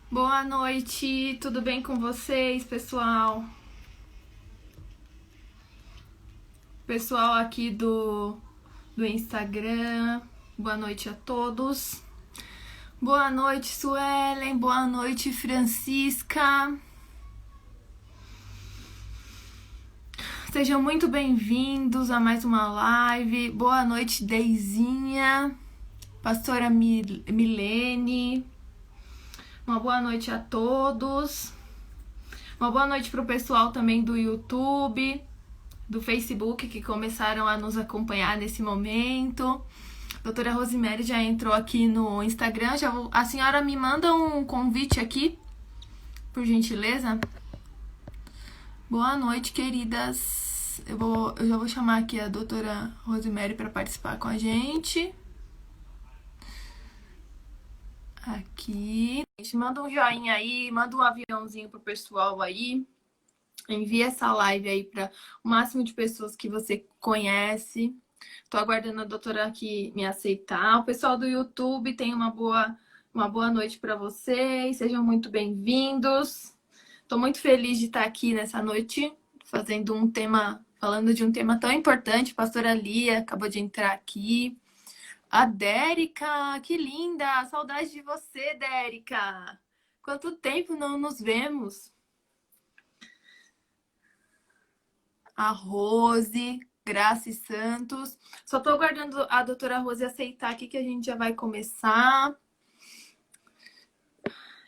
Boa noite, tudo bem com vocês, pessoal? Pessoal aqui do Instagram, boa noite a todos. Boa noite, Suelen, boa noite, Francisca. Sejam muito bem-vindos a mais uma live. Boa noite, Deizinha, pastora Milene. Uma boa noite a todos. Uma boa noite para o pessoal também do YouTube, do Facebook, que começaram a nos acompanhar nesse momento. Doutora Rosemary já entrou aqui no Instagram. A senhora me manda um convite aqui, por gentileza. Boa noite, queridas. Eu já vou chamar aqui a doutora Rosemary para participar com a gente. Aqui. Manda um joinha aí, manda um aviãozinho pro pessoal aí. Envie essa live aí para o máximo de pessoas que você conhece. Tô aguardando a doutora aqui me aceitar. O pessoal do YouTube tem uma boa noite para vocês. Sejam muito bem-vindos. Tô muito feliz de estar aqui nessa noite falando de um tema tão importante. A pastora Lia acabou de entrar aqui. A Dérica, que linda! Saudade de você, Dérica. Quanto tempo não nos vemos? A Rose, Graça e Santos. Só tô aguardando a doutora Rose aceitar aqui que a gente já vai começar.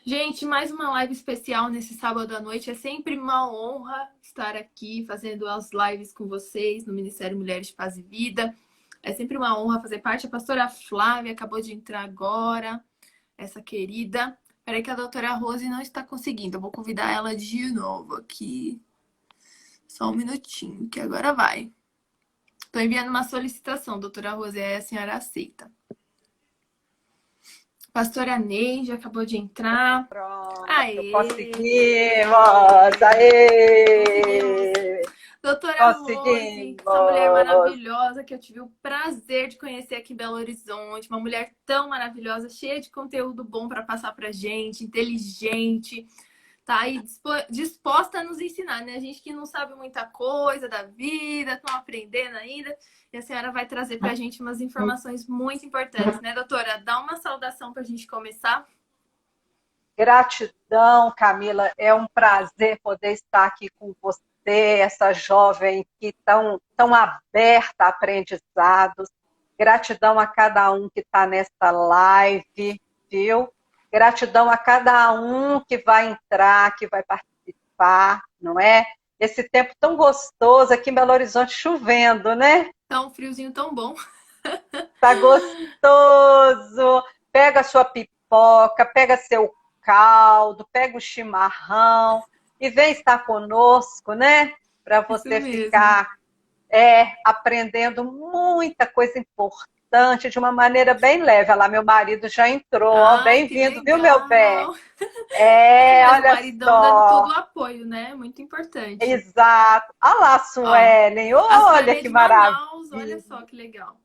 Gente, mais uma live especial nesse sábado à noite. É sempre uma honra estar aqui fazendo as lives com vocês no Ministério Mulheres de Paz e Vida. É sempre uma honra fazer parte. A pastora Flávia acabou de entrar agora, essa querida. Peraí que a doutora Rose não está conseguindo. Eu vou convidar ela de novo aqui. Só um minutinho, que agora vai. Estou enviando uma solicitação, doutora Rose, aí a senhora aceita. Pastora Ney já acabou de entrar. Pronto, Aê! conseguimos! Aê! Doutora Rose, Conseguimos! essa mulher maravilhosa que eu tive o prazer de conhecer aqui em Belo Horizonte. Uma mulher tão maravilhosa, cheia de conteúdo bom para passar pra gente, inteligente. Tá aí disposta a nos ensinar, né? A gente que não sabe muita coisa da vida, estão aprendendo ainda. E a senhora vai trazer pra gente umas informações muito importantes, né, doutora? Dá uma saudação pra gente começar. Gratidão, Camila. É um prazer poder estar aqui com você, essa jovem que tão aberta a aprendizados. Gratidão a cada um que está nessa live, viu? Gratidão a cada um que vai entrar, que vai participar, não é? Esse tempo tão gostoso aqui em Belo Horizonte, chovendo, né? Tá um friozinho tão bom. Tá gostoso. Pega a sua pipoca, pega seu caldo, pega o chimarrão e vem estar conosco, né? Para Isso você mesmo. ficar aprendendo muita coisa importante de uma maneira bem leve. Olha lá, meu marido já entrou. Ai, que Bem-vindo, viu, meu bem? legal. Isso mesmo, o Olha maridão dando todo só. o apoio, né? Muito importante. Exato. Olha lá, Ó, Suelen. a Olha Suelen é que de maravilha. Manaus, olha só que legal.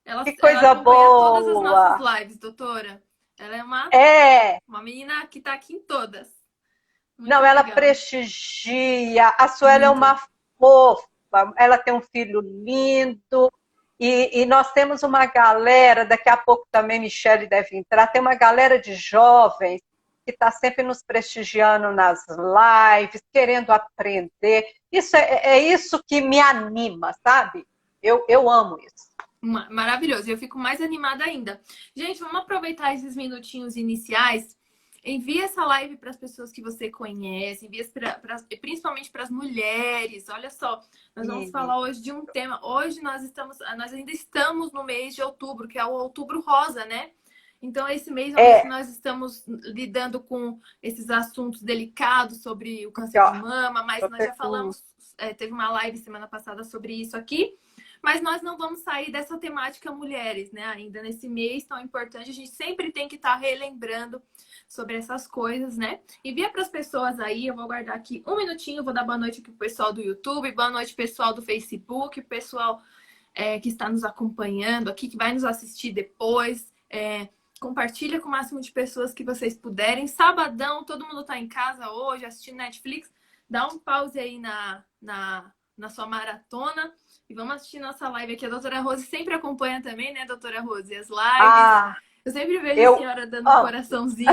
Que Ela coisa acompanha todas as nossas boa. lives, doutora. Ela é É. uma menina que tá aqui em todas. Muito Não, ela legal. prestigia. A Suela é Muito. uma fofa. Ela tem um filho lindo. E nós temos uma galera, daqui a pouco também Michele deve entrar, tem uma galera de jovens que está sempre nos prestigiando nas lives, querendo aprender. É isso que me anima, sabe? Eu amo isso. Maravilhoso. Eu fico mais animada ainda. Gente, vamos aproveitar esses minutinhos iniciais. Envie essa live para as pessoas que você conhece, principalmente para as mulheres. Olha só, nós vamos E falar hoje de um tema. Hoje nós ainda estamos no mês de outubro, que é o Outubro Rosa, né? Então, esse mês é um mês que é, nós estamos lidando com esses assuntos delicados sobre o aqui, câncer de ó, mama, mas nós já falamos, teve uma live semana passada sobre isso aqui. Mas nós não vamos sair dessa temática mulheres, né? Ainda nesse mês tão importante, a gente sempre tem que estar relembrando sobre essas coisas, né? Envia para as pessoas aí, eu vou guardar aqui um minutinho, vou dar boa noite aqui pro pessoal do YouTube, boa noite pessoal do Facebook, pessoal que está nos acompanhando aqui, que vai nos assistir depois. Compartilha com o máximo de pessoas que vocês puderem. Sabadão, todo mundo tá em casa hoje, assistindo Netflix. Dá um pause aí na sua maratona e vamos assistir nossa live aqui. A doutora Rose sempre acompanha também, né, doutora Rose? As lives. Ah, Eu sempre vejo a eu senhora dando um coraçãozinho.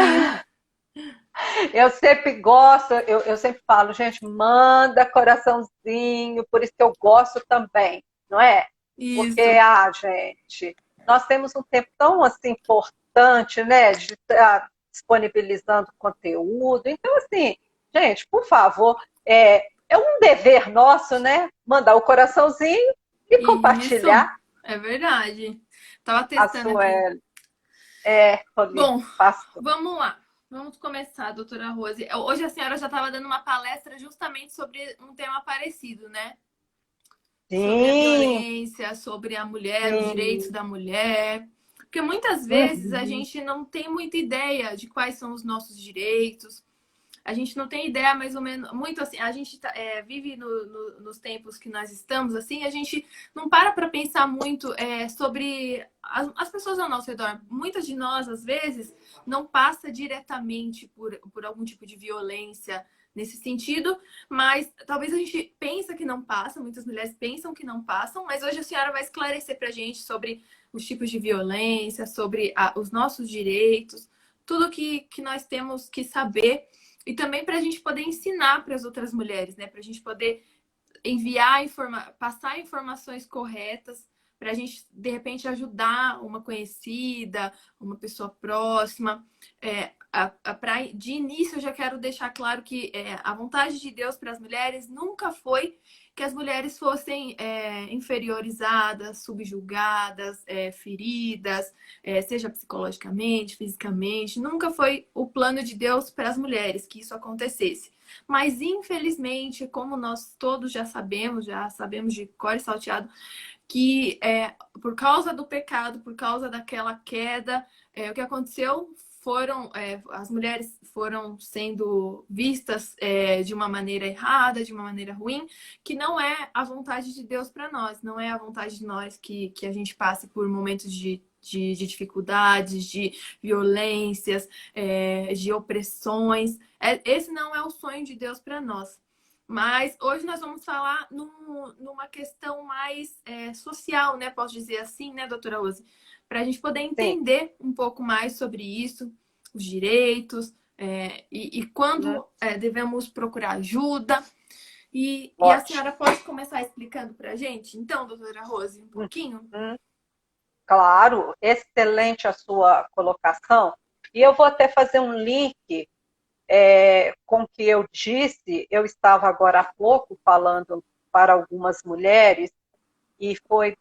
Eu sempre gosto, eu sempre falo, gente, manda coraçãozinho, por isso que eu gosto também, não é? Porque, Isso. gente, nós temos um tempo tão assim importante, né, de estar disponibilizando conteúdo. Então, assim, gente, por favor, é um dever nosso, né? Mandar o coraçãozinho e Isso. compartilhar É verdade. Tava a testando sua. aqui. Roseli, Bom, passo. vamos lá. Vamos começar, doutora Rose. Hoje a senhora já estava dando uma palestra justamente sobre um tema parecido, né? Sobre a Sim, violência, sobre a mulher, os direitos sim. da mulher. Porque muitas vezes a Uhum. gente não tem muita ideia de quais são os nossos direitos. A gente não tem ideia mais ou menos, muito assim, a gente vive nos tempos que nós estamos, assim, a gente não para pensar muito sobre as pessoas ao nosso redor. Muitas de nós, às vezes, não passa diretamente por algum tipo de violência nesse sentido, mas talvez a gente pensa que não passa, muitas mulheres pensam que não passam, mas hoje a senhora vai esclarecer pra gente sobre os tipos de violência, sobre os nossos direitos, tudo que nós temos que saber e também para a gente poder ensinar para as outras mulheres, né? Para a gente poder enviar, passar informações corretas, para a gente, de repente, ajudar uma conhecida, uma pessoa próxima. De início, eu já quero deixar claro que a vontade de Deus para as mulheres nunca foi que as mulheres fossem inferiorizadas, subjugadas, feridas, seja psicologicamente, fisicamente. Nunca foi o plano de Deus para as mulheres que isso acontecesse. Mas, infelizmente, como nós todos já sabemos de cor e salteado, que por causa do pecado, por causa daquela queda, o que aconteceu foram as mulheres foram sendo vistas de uma maneira errada, de uma maneira ruim, que não é a vontade de Deus para nós, não é a vontade de nós que a gente passe por momentos de dificuldades, de violências, de opressões. Esse não é o sonho de Deus para nós. Mas hoje nós vamos falar numa questão mais social, né? Posso dizer assim, né, doutora Rose? Para a gente poder Sim. entender um pouco mais sobre isso, os direitos, e Uhum. quando devemos procurar ajuda. E a Ótimo. senhora pode começar explicando para a gente, então, doutora Rose, um pouquinho? Uhum. Claro, excelente a sua colocação. E eu vou até fazer um link com o que eu disse. Eu estava agora há pouco falando para algumas mulheres e foi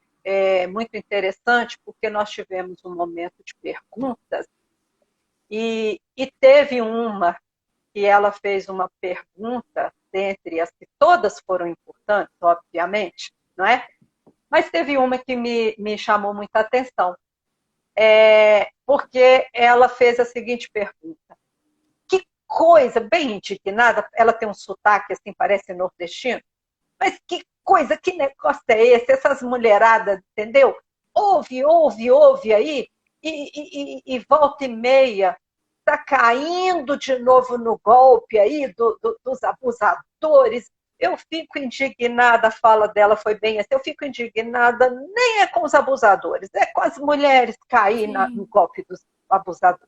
muito interessante porque nós tivemos um momento de perguntas e teve uma que ela fez uma pergunta, dentre as que todas foram importantes, obviamente, não é? Mas teve uma que me chamou muita atenção, porque ela fez a seguinte pergunta. Que coisa, bem indignada, ela tem um sotaque assim, parece nordestino, mas que coisa, que negócio é esse? Essas mulheradas, entendeu? Ouve aí, e volta e meia, está caindo de novo no golpe aí dos abusadores. Eu fico indignada, a fala dela foi bem assim, eu fico indignada, nem é com os abusadores, é com as mulheres cair no Sim. golpe dos abusadores.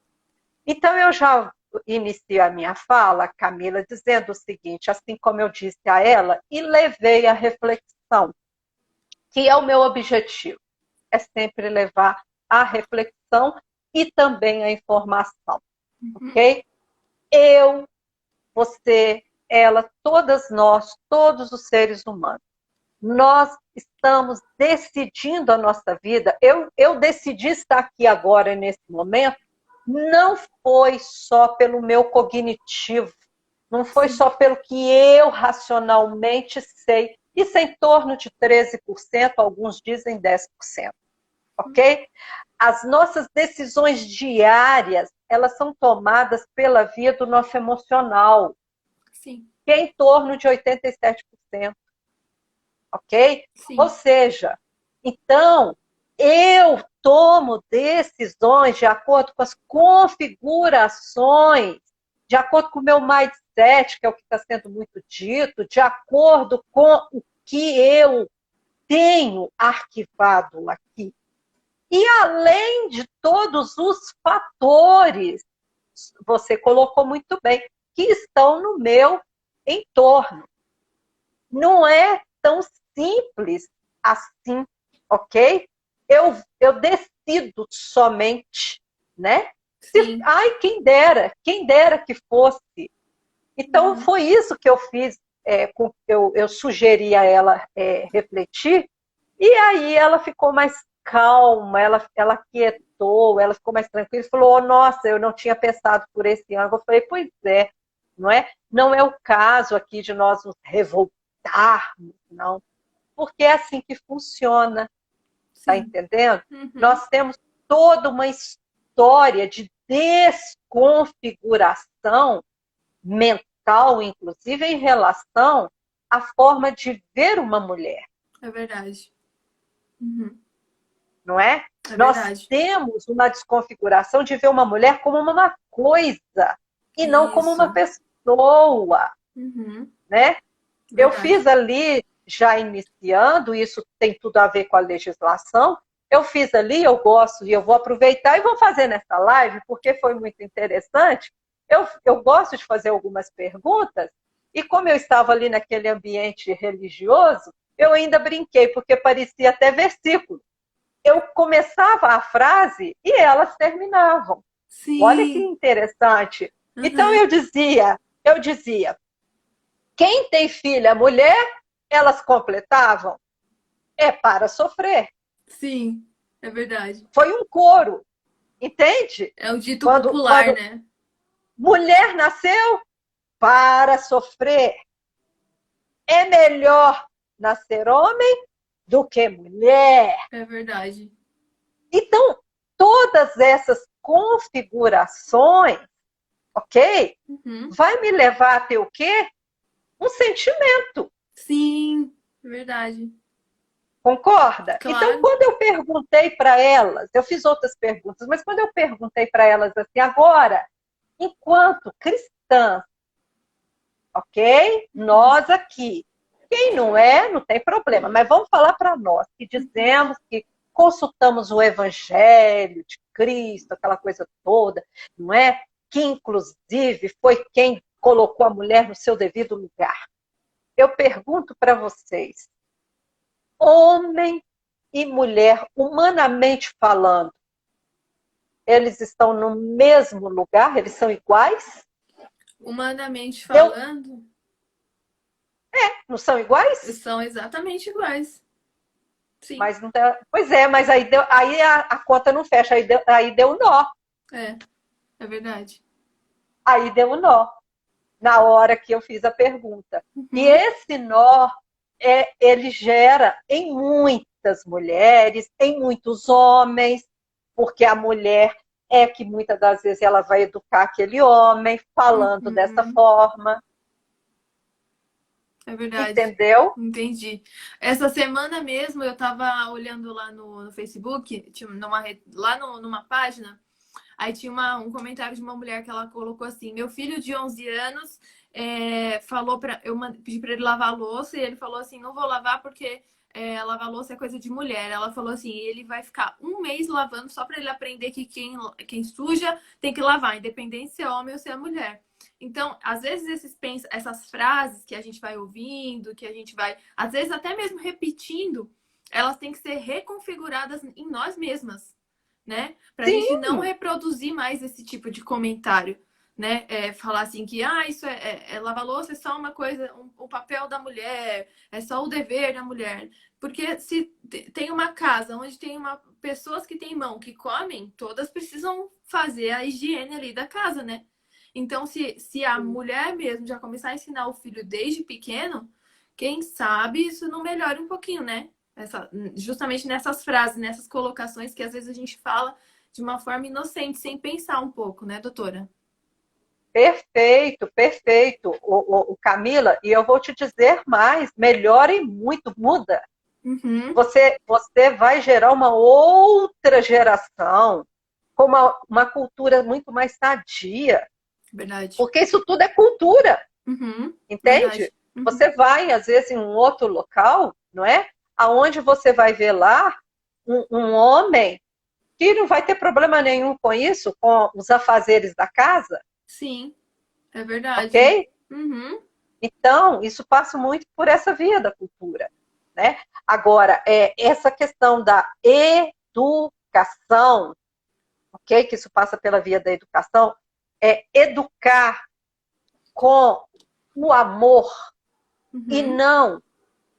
Então, eu já inicio a minha fala, Camila, dizendo o seguinte, assim como eu disse a ela, e levei a reflexão, que é o meu objetivo, é sempre levar a reflexão e também a informação, Uhum. ok? Eu, você, ela, todas nós, todos os seres humanos, nós estamos decidindo a nossa vida. Eu decidi estar aqui agora, nesse momento, não foi só pelo meu cognitivo, não foi Sim. só pelo que eu racionalmente sei. Isso é em torno de 13%, alguns dizem 10%, ok? As nossas decisões diárias, elas são tomadas pela via do nosso emocional, Sim. que é em torno de 87%, ok? Ou Sim. seja, então, eu tomo decisões de acordo com as configurações, de acordo com o meu mindset, que é o que está sendo muito dito, de acordo com o que eu tenho arquivado aqui. E além de todos os fatores, você colocou muito bem, que estão no meu entorno. Não é tão simples assim, ok? Eu decido somente, né? Ai, quem dera que fosse. Então, foi isso que eu fiz, eu sugeri a ela refletir, e aí ela ficou mais calma, ela quietou, ela ficou mais tranquila, falou, oh, nossa, eu não tinha pensado por esse ângulo. Eu falei, pois é, não é? Não é o caso aqui de nós nos revoltarmos, não, porque é assim que funciona, tá entendendo? Nós temos toda uma história de desconfiguração mental, inclusive em relação à forma de ver uma mulher. É verdade. Não é? É Nós verdade. temos uma desconfiguração de ver uma mulher como uma coisa e não como uma pessoa. Né? Eu fiz ali, já iniciando, isso tem tudo a ver com a legislação, eu fiz ali, eu gosto e eu vou aproveitar e vou fazer nessa live, porque foi muito interessante. Eu gosto de fazer algumas perguntas, e como eu estava ali naquele ambiente religioso, eu ainda brinquei, porque parecia até versículo. Eu começava a frase e elas terminavam. Sim. Olha que interessante. Então eu dizia, quem tem filha mulher, elas completavam, é para sofrer. Sim, é verdade. Foi um coro, entende? É o dito popular, né? Mulher nasceu para sofrer. É melhor nascer homem do que mulher. É verdade. Então, todas essas configurações, ok? Vai me levar a ter o quê? Um sentimento. Sim, é verdade. Concorda? Claro. Então, quando eu perguntei para elas, eu fiz outras perguntas, mas quando eu perguntei para elas assim, agora, enquanto cristãs, ok? Nós aqui. Quem não é, não tem problema, mas vamos falar para nós, que dizemos que consultamos o Evangelho de Cristo, aquela coisa toda, não é? Que, inclusive, foi quem colocou a mulher no seu devido lugar. Eu pergunto para vocês, homem e mulher, humanamente falando, eles estão no mesmo lugar? Eles são iguais? Humanamente falando? Não são iguais? São exatamente iguais. Sim. Mas não tem... Pois é, mas aí a conta não fecha, aí deu nó. É verdade. Aí deu nó, na hora que eu fiz a pergunta. E esse nó, ele gera em muitas mulheres, em muitos homens, porque a mulher é que muitas das vezes ela vai educar aquele homem falando dessa forma. É verdade. Entendeu? Entendi. Essa semana mesmo eu tava olhando lá no Facebook, lá numa página, aí tinha um comentário de uma mulher que ela colocou assim: meu filho de 11 anos falou eu pedi para ele lavar a louça e ele falou assim: não vou lavar porque lavar a louça é coisa de mulher. Ela falou assim: ele vai ficar um mês lavando só para ele aprender que quem suja tem que lavar, independente se é homem ou se é mulher. Então, às vezes essas frases que a gente vai ouvindo, que a gente vai, às vezes até mesmo repetindo, elas têm que ser reconfiguradas em nós mesmas, né? Pra gente não reproduzir mais esse tipo de comentário, né? Falar assim que, isso lavar louça é só uma coisa, o papel da mulher, é só o dever da mulher. Porque se tem uma casa onde tem pessoas que têm mão, que comem, todas precisam fazer a higiene ali da casa, né? Então, se a mulher mesmo já começar a ensinar o filho desde pequeno, quem sabe isso não melhora um pouquinho, né? Justamente nessas frases, nessas colocações que às vezes a gente fala de uma forma inocente, sem pensar um pouco, né, doutora? Perfeito, perfeito, Camila. E eu vou te dizer mais, melhora e muito, muda. Uhum. Você vai gerar uma outra geração com uma cultura muito mais sadia, Verdade. porque isso tudo é cultura, Uhum. entende? Verdade. Uhum. Você vai, às vezes, em um outro local, não é? Aonde você vai ver lá um homem que não vai ter problema nenhum com isso, com os afazeres da casa, Sim, é verdade. ok? Uhum. Então, isso passa muito por essa via da cultura, né? Agora, essa questão da educação, ok? Que isso passa pela via da educação, é educar com o amor e Uhum. não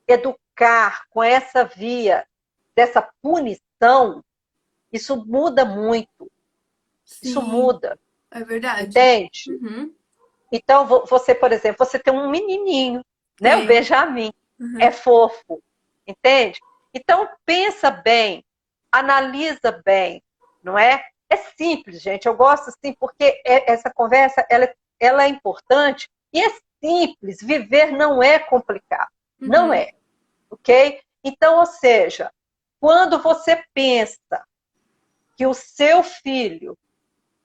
educar com essa via dessa punição. Isso muda muito, isso Sim, muda, é verdade. entende? Uhum. Então, você, por exemplo, você tem um menininho, né? O Tenho. Benjamin, é Uhum. fofo, entende? Então, pensa bem, analisa bem, não é? É simples, gente. Eu gosto assim, porque essa conversa ela é importante e é simples. Viver não é complicado, não Uhum. é, ok? Então, ou seja, quando você pensa que o seu filho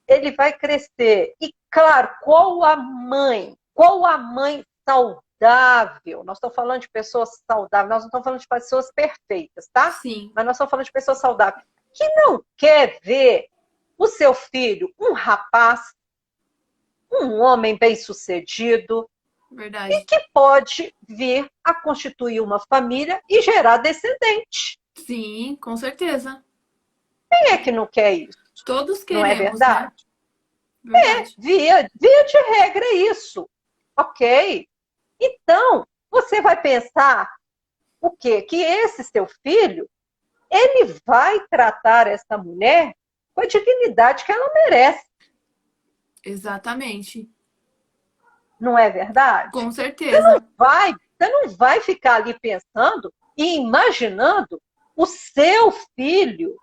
ele vai crescer. E, claro, qual a mãe saudável? Nós estamos falando de pessoas saudáveis, nós não estamos falando de pessoas perfeitas, tá? Sim, Mas nós estamos falando de pessoas saudáveis. Que não quer ver o seu filho um rapaz, um homem bem-sucedido, e verdade. que pode vir a constituir uma família e gerar descendente. Sim, com certeza. Quem é que não quer isso? Todos Não é queremos, né? verdade? Verdade. Via de regra é isso. Ok? Então, você vai pensar o quê? Que esse seu filho, ele vai tratar essa mulher com a dignidade que ela merece, Exatamente. não é verdade? Com certeza. Você não vai ficar ali pensando e imaginando o seu filho,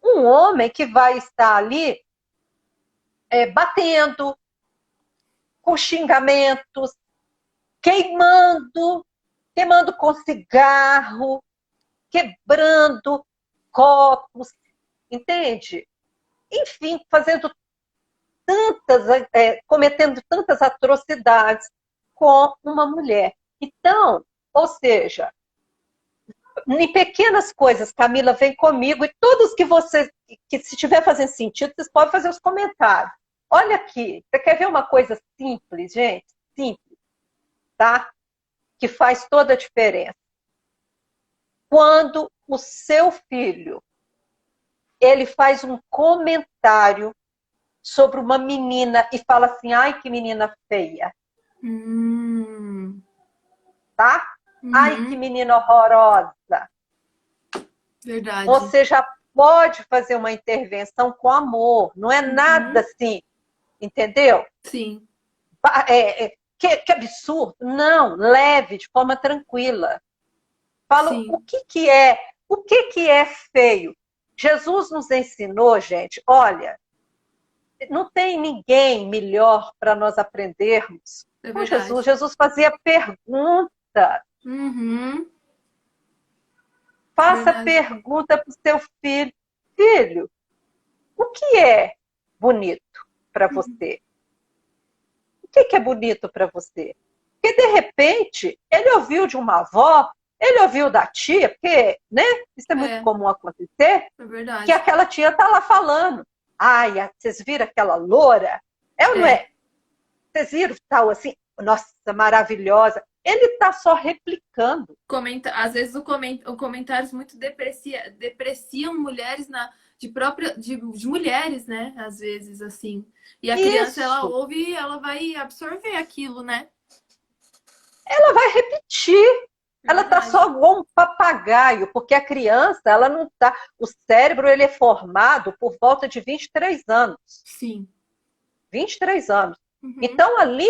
um homem que vai estar ali batendo, com xingamentos, queimando, queimando com cigarro, quebrando copos, entende? Enfim, cometendo tantas atrocidades com uma mulher. Então, ou seja, em pequenas coisas, Camila, vem comigo, e todos que se estiver fazendo sentido, vocês podem fazer os comentários. Olha aqui, você quer ver uma coisa simples, gente? Simples, tá? Que faz toda a diferença. Quando o seu filho ele faz um comentário sobre uma menina e fala assim, ai, que menina feia, Hum. tá? Ai, que Uhum. menina horrorosa. Verdade. Você já pode fazer uma intervenção com amor, não é nada Uhum. assim, entendeu? Sim. Que absurdo. Não, leve, de forma tranquila. Fala Sim. o que é feio. Jesus nos ensinou, gente, olha, não tem ninguém melhor para nós aprendermos É com Jesus. verdade. Jesus fazia pergunta. Uhum. Faça Verdade. pergunta para o seu filho. Filho, o que é bonito para você? O que é bonito para você? Porque, de repente, ele ouviu de uma avó, ele ouviu da tia, porque, né? Isso é muito É, comum acontecer, é que verdade. aquela tia está lá falando. Ai, vocês viram aquela loura? É ou não É. é? Vocês viram tal assim? Nossa, maravilhosa. Ele está só replicando. Às vezes o comentários muito depreciam mulheres de mulheres, né? Às vezes, assim. E a criança, ela Isso. ouve e ela vai absorver aquilo, né? Ela vai repetir. É Ela está verdade. só igual um papagaio, porque a criança, ela não está. O cérebro ele é formado por volta de 23 anos. Sim. 23 anos. Uhum. Então, ali,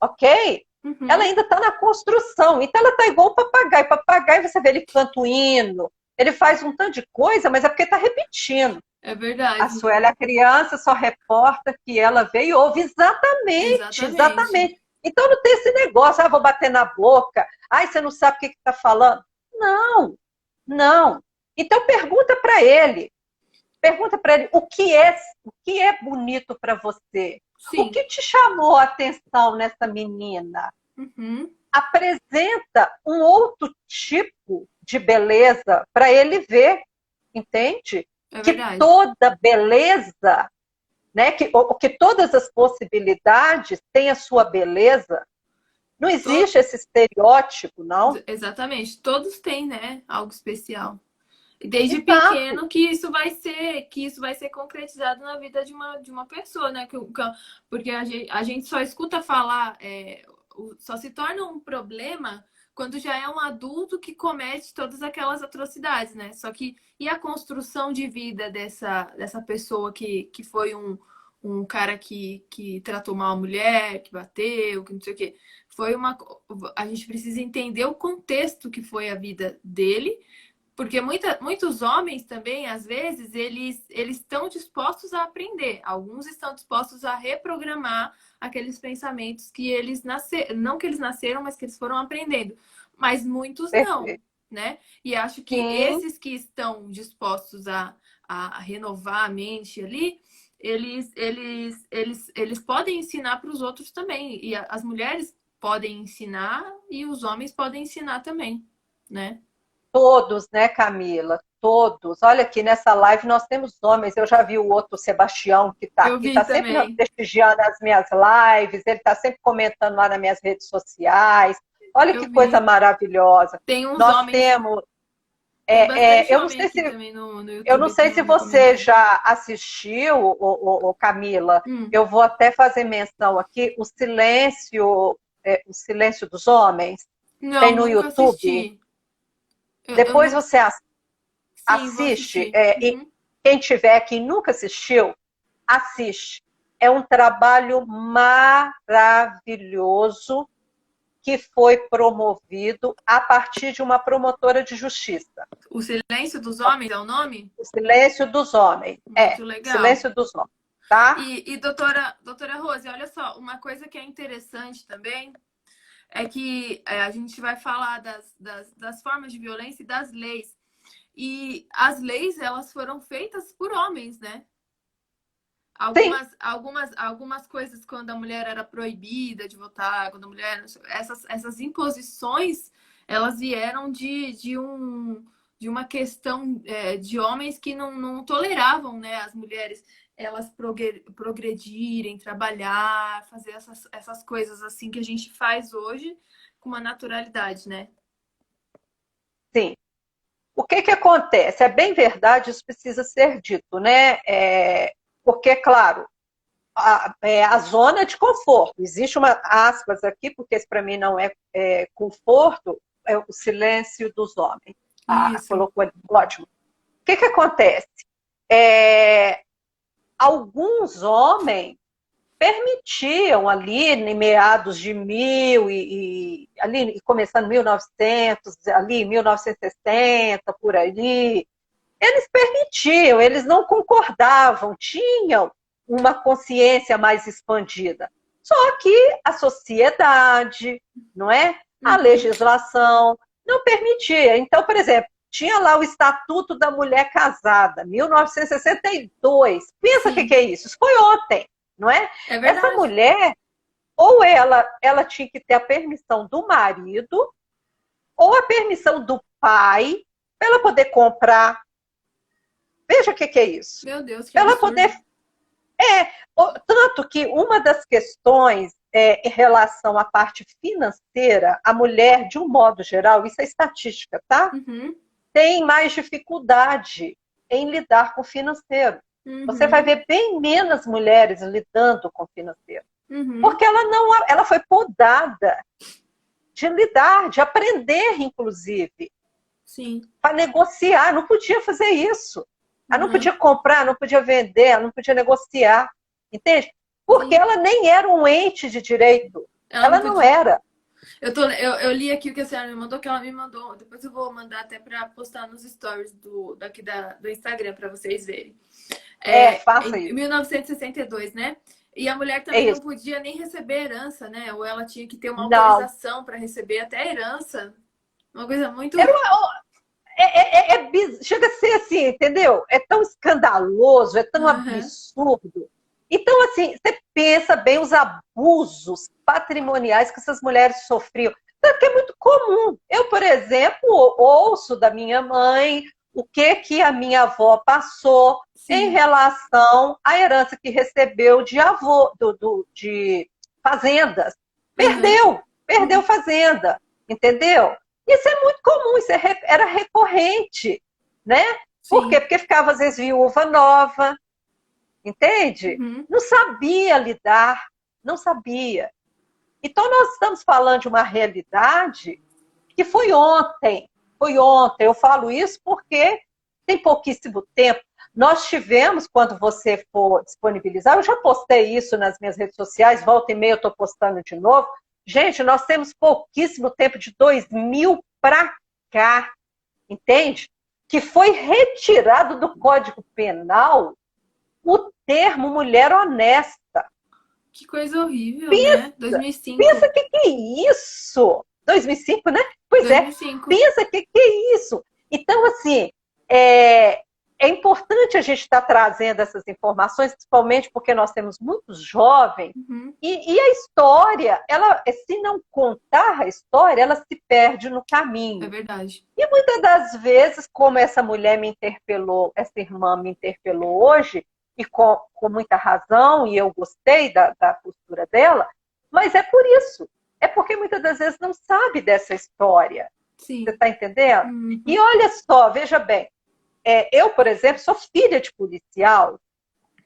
ok? Ela Uhum. ainda está na construção. Então, ela está igual o papagaio. Papagaio, você vê, ele canta o hino, ele faz um tanto de coisa, mas é porque está repetindo. É A verdade. Sueli, a criança, só reporta que ela veio e ouve exatamente, Exatamente. exatamente. Então não tem esse negócio, vou bater na boca, ai, você não sabe o que está falando. Não, Não. Então pergunta para ele o que é bonito para você? O Sim. que te chamou a atenção nessa menina? Uhum. Apresenta um outro tipo de beleza para ele ver, entende? É Que verdade. toda beleza, né, que todas as possibilidades têm a sua beleza. Não To- existe esse estereótipo, não? Exatamente. Todos têm, né? Algo especial. Desde Exato. pequeno que isso vai ser concretizado na vida de uma pessoa, né? Porque a gente só escuta falar, só se torna um problema quando já é um adulto que comete todas aquelas atrocidades, né? Só que e a construção de vida dessa pessoa que foi um cara que tratou mal a mulher, que bateu, que não sei o quê. Foi uma. A gente precisa entender o contexto que foi a vida dele porque muitos homens também, às vezes, eles estão dispostos a aprender. Alguns estão dispostos a reprogramar aqueles pensamentos que eles nasceram, não que eles nasceram, mas que eles foram aprendendo. Mas muitos não, Perfeito. né? E acho que Sim, esses que estão dispostos a renovar a mente ali, eles podem ensinar para os outros também. E as mulheres podem ensinar e os homens podem ensinar também, né? todos, né, Camila? Todos. Olha aqui nessa live nós temos homens. Eu já vi o outro Sebastião que está Eu aqui, vi está sempre também. prestigiando as minhas lives, ele está sempre comentando lá nas minhas redes sociais. Olha Eu que coisa vi. maravilhosa. Tem uns Nós homens, temos. tem bastante Eu não homem sei aqui se também no eu não YouTube sei se me você comentando. já assistiu, Camila. Hum. Eu vou até fazer menção aqui o Silêncio dos Homens. Tem Não, no nunca YouTube. assisti. Eu Depois não. você Sim, vou assiste. assistir. E Uhum. quem tiver, quem nunca assistiu, assiste. É um trabalho maravilhoso que foi promovido a partir de uma promotora de justiça. O Silêncio dos Homens é o nome? O Silêncio dos Homens. Muito O legal. Silêncio dos Homens, tá? E doutora Rose, olha só, uma coisa que é interessante também é que a gente vai falar das formas de violência e das leis. E as leis, elas foram feitas por homens, né? Sim, Algumas coisas quando a mulher era proibida de votar, quando a mulher. Essas imposições, elas vieram de uma questão de homens que não toleravam, né, as mulheres elas progredirem, trabalhar, fazer essas coisas assim que a gente faz hoje com uma naturalidade, né? sim. O que que acontece? É bem verdade, isso precisa ser dito, né? Porque, claro, a zona de conforto. Existe uma aspas aqui, porque isso para mim não é conforto, é o silêncio dos homens. Isso. Colocou ali, ótimo. O que que acontece? É, alguns homens permitiam ali, em meados de ali começando 1900, ali 1960, por ali, eles permitiam, eles não concordavam, tinham uma consciência mais expandida. Só que a sociedade, não é? A Uhum. legislação não permitia. Então, por exemplo, tinha lá o Estatuto da Mulher Casada, 1962. Pensa o que Sim, é isso? Isso foi ontem, não é? é Essa verdade. mulher, ou ela tinha que ter a permissão do marido, ou a permissão do pai, para ela poder comprar. Veja o que é isso. Meu Deus, que Para ela poder. absurdo. Tanto que uma das questões em relação à parte financeira, a mulher, de um modo geral, isso é estatística, tá? Uhum. Tem mais dificuldade em lidar com o financeiro. Você vai Uhum. ver bem menos mulheres lidando com o financeiro. Uhum. Porque ela foi podada de lidar, de aprender, inclusive, Sim. para negociar. Não podia fazer isso. Ela não Uhum. podia comprar, não podia vender, ela não podia negociar. Entende? Porque Sim. ela nem era um ente de direito. Ela não Ela não podia. era. Eu li aqui o que a senhora me mandou, que ela me mandou. Depois eu vou mandar até para postar nos stories do Instagram para vocês verem. Faça Em isso. 1962, né? E a mulher É também não isso. podia nem receber herança, né? Ou ela tinha que ter uma Não. autorização para receber até herança. Uma coisa muito. chega a ser assim, entendeu? É tão escandaloso, é tão absurdo. Então, assim, você pensa bem os abusos patrimoniais que essas mulheres sofriam. Tanto que é muito comum. Eu, por exemplo, ouço da minha mãe o que a minha avó passou em relação à herança que recebeu de avô, de fazendas. Perdeu fazenda, entendeu? Isso é muito comum, isso era recorrente, né? Por quê? Porque ficava, às vezes, viúva nova, entende? Não sabia lidar, não sabia. Então, nós estamos falando de uma realidade que foi ontem. Foi ontem. Eu falo isso porque tem pouquíssimo tempo. Nós tivemos, quando você for disponibilizar, eu já postei isso nas minhas redes sociais, volta e meia eu estou postando de novo. Gente, nós temos pouquíssimo tempo, de 2000 para cá, entende? Que foi retirado do Código Penal o termo mulher honesta. Que coisa horrível, né? 2005. Pensa que é isso? 2005, né? Pois 2005. Pensa que é isso. Então, assim, é importante a gente estar trazendo essas informações, principalmente porque nós temos muitos jovens, e a história, ela, se não contar a história, ela se perde no caminho. É verdade. E muitas das vezes, como essa mulher me interpelou, essa irmã me interpelou hoje, e com muita razão, e eu gostei da postura dela, mas é por isso. É porque muitas das vezes não sabe dessa história. Sim. Você está entendendo? E olha só, veja bem, eu, por exemplo, sou filha de policial,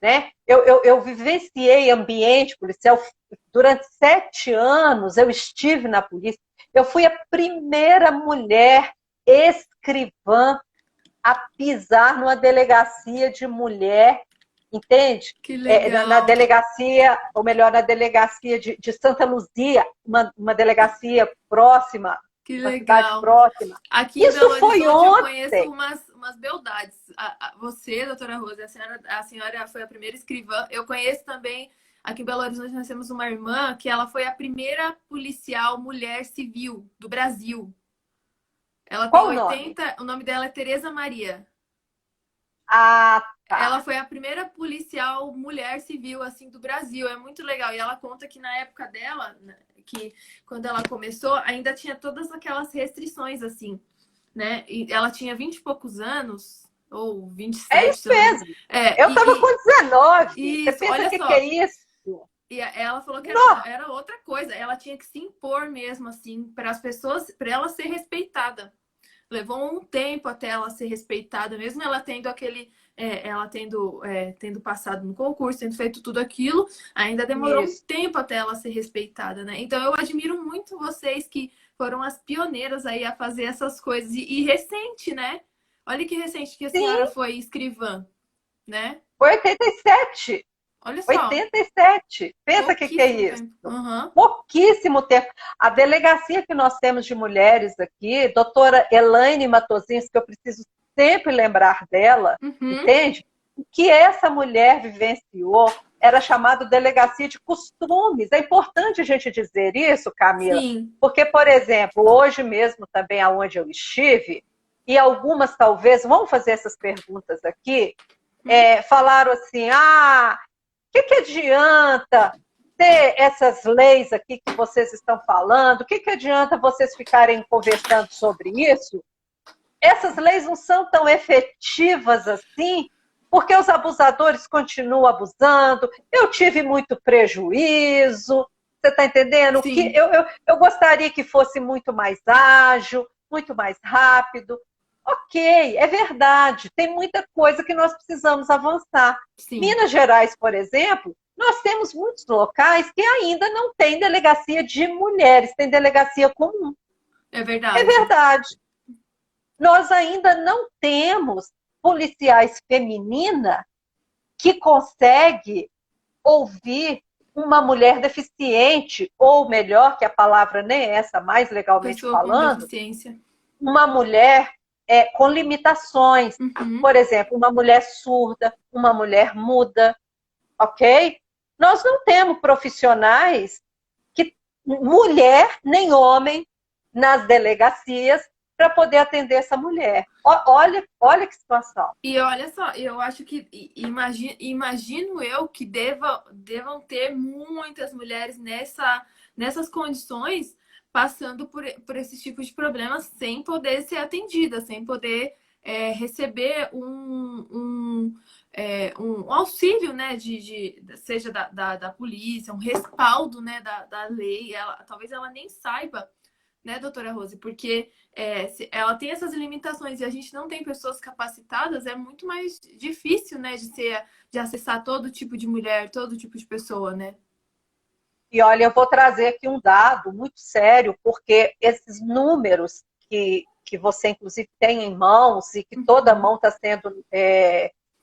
né? Eu vivenciei ambiente policial durante 7 anos, eu estive na polícia, eu fui a primeira mulher escrivã a pisar numa delegacia de mulher, entende? Que legal. Na delegacia, ou melhor, na delegacia de Santa Luzia, uma delegacia próxima, que uma legal. cidade próxima. Aqui isso em Belo foi Horizonte ontem. Eu conheço umas beldades. Você, doutora Rosa, a senhora foi a primeira escrivã. Eu conheço também, aqui em Belo Horizonte nós temos uma irmã que ela foi a primeira policial mulher civil do Brasil. Ela tem 80, o nome dela é Tereza Maria. Ah, tá. Ela foi a primeira policial mulher civil assim do Brasil. É muito legal. E ela conta que na época dela, que quando ela começou, ainda tinha todas aquelas restrições assim, né? E ela tinha 20 e poucos anos, ou 27. É isso mesmo. Eu tava com 19. Isso, você pensa olha que só. Que é isso? E ela falou que era outra coisa. Ela tinha que se impor mesmo, assim, para as pessoas, para ela ser respeitada. Levou um tempo até ela ser respeitada, mesmo ela tendo tendo passado no concurso, tendo feito tudo aquilo, ainda demorou um tempo até ela ser respeitada, né? Então eu admiro muito vocês que foram as pioneiras aí a fazer essas coisas. E recente, né? Olha que recente que a senhora foi escrivã, né? Foi 87. Olha só. 87. Pensa que é isso? Pouquíssimo tempo. A delegacia que nós temos de mulheres aqui, doutora Elaine Matosinhos, que eu preciso sempre lembrar dela, entende? O que essa mulher vivenciou era chamado delegacia de costumes. É importante a gente dizer isso, Camila, porque, por exemplo, hoje mesmo também aonde eu estive, e algumas talvez vão fazer essas perguntas aqui, falaram assim, o que adianta ter essas leis aqui que vocês estão falando? O que adianta vocês ficarem conversando sobre isso? Essas leis não são tão efetivas assim, porque os abusadores continuam abusando. Eu tive muito prejuízo, você está entendendo? Que eu gostaria que fosse muito mais ágil, muito mais rápido. Ok, é verdade, tem muita coisa que nós precisamos avançar. Minas Gerais, por exemplo, nós temos muitos locais que ainda não tem delegacia de mulheres, tem delegacia comum. É verdade. É verdade. Nós ainda não temos policiais femininas que consegue ouvir uma mulher deficiente, ou melhor, que a palavra nem é essa, mais legalmente falando, uma mulher com limitações. Por exemplo, uma mulher surda, uma mulher muda, ok? Nós não temos profissionais, mulher nem homem, nas delegacias, para poder atender essa mulher. Olha que situação. E olha só, eu acho que imagino eu que devam ter muitas mulheres nessas condições passando por esse tipo de problemas sem poder ser atendida, sem poder receber um auxílio, né, seja da polícia, um respaldo, né, da lei. Talvez ela nem saiba, né, doutora Rose, porque se ela tem essas limitações e a gente não tem pessoas capacitadas, é muito mais difícil, né, de acessar todo tipo de mulher, todo tipo de pessoa, né? E olha, eu vou trazer aqui um dado muito sério, porque esses números que você, inclusive, tem em mãos e que toda mão está sendo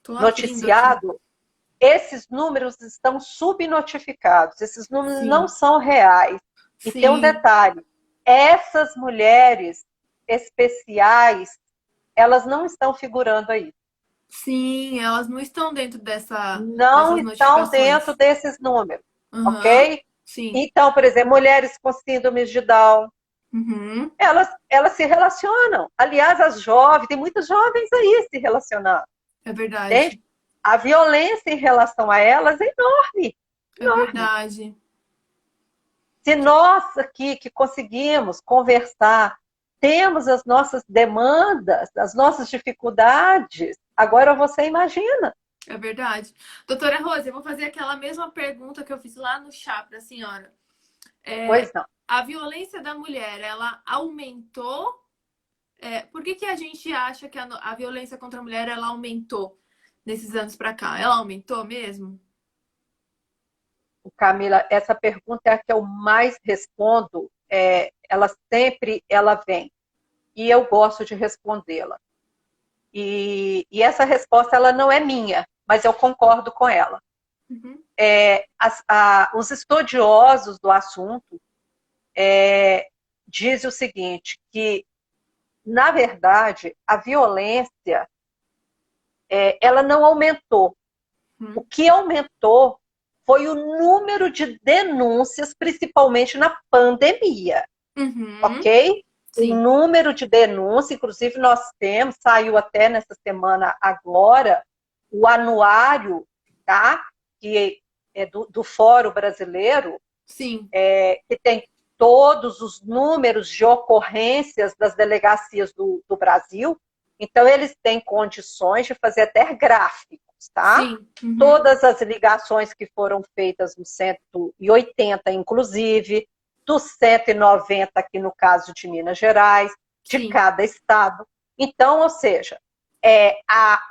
noticiado, esses números estão subnotificados, esses números não são reais. E tem um detalhe, essas mulheres especiais, elas não estão figurando aí. Sim, elas não estão dentro dessas estão dentro desses números, ok? Sim. Então, por exemplo, mulheres com síndromes de Down, elas se relacionam. Aliás, as jovens, tem muitas jovens aí se relacionando. É verdade. Entende? A violência em relação a elas é enorme. É verdade. Se nós aqui que conseguimos conversar, temos as nossas demandas, as nossas dificuldades, agora você imagina. É verdade. Doutora Rose, eu vou fazer aquela mesma pergunta que eu fiz lá no chá para a senhora. Pois não. A violência da mulher, ela aumentou? Por que a gente acha que a violência contra a mulher, ela aumentou nesses anos para cá? Ela aumentou mesmo? Camila, essa pergunta é a que eu mais respondo. Ela sempre vem. E eu gosto de respondê-la. E essa resposta ela não é minha, mas eu concordo com ela. Os estudiosos do assunto dizem o seguinte, que, na verdade, a violência ela não aumentou. O que aumentou foi o número de denúncias, principalmente na pandemia. Ok? Sim. O número de denúncias, inclusive nós temos, saiu até nessa semana agora, o anuário, tá? Que é do Fórum Brasileiro, Sim. Que tem todos os números de ocorrências das delegacias do Brasil. Então, eles têm condições de fazer até gráficos, tá? Sim. Todas as ligações que foram feitas no 180, inclusive, dos 190 aqui no caso de Minas Gerais, de cada estado. Então, ou seja, a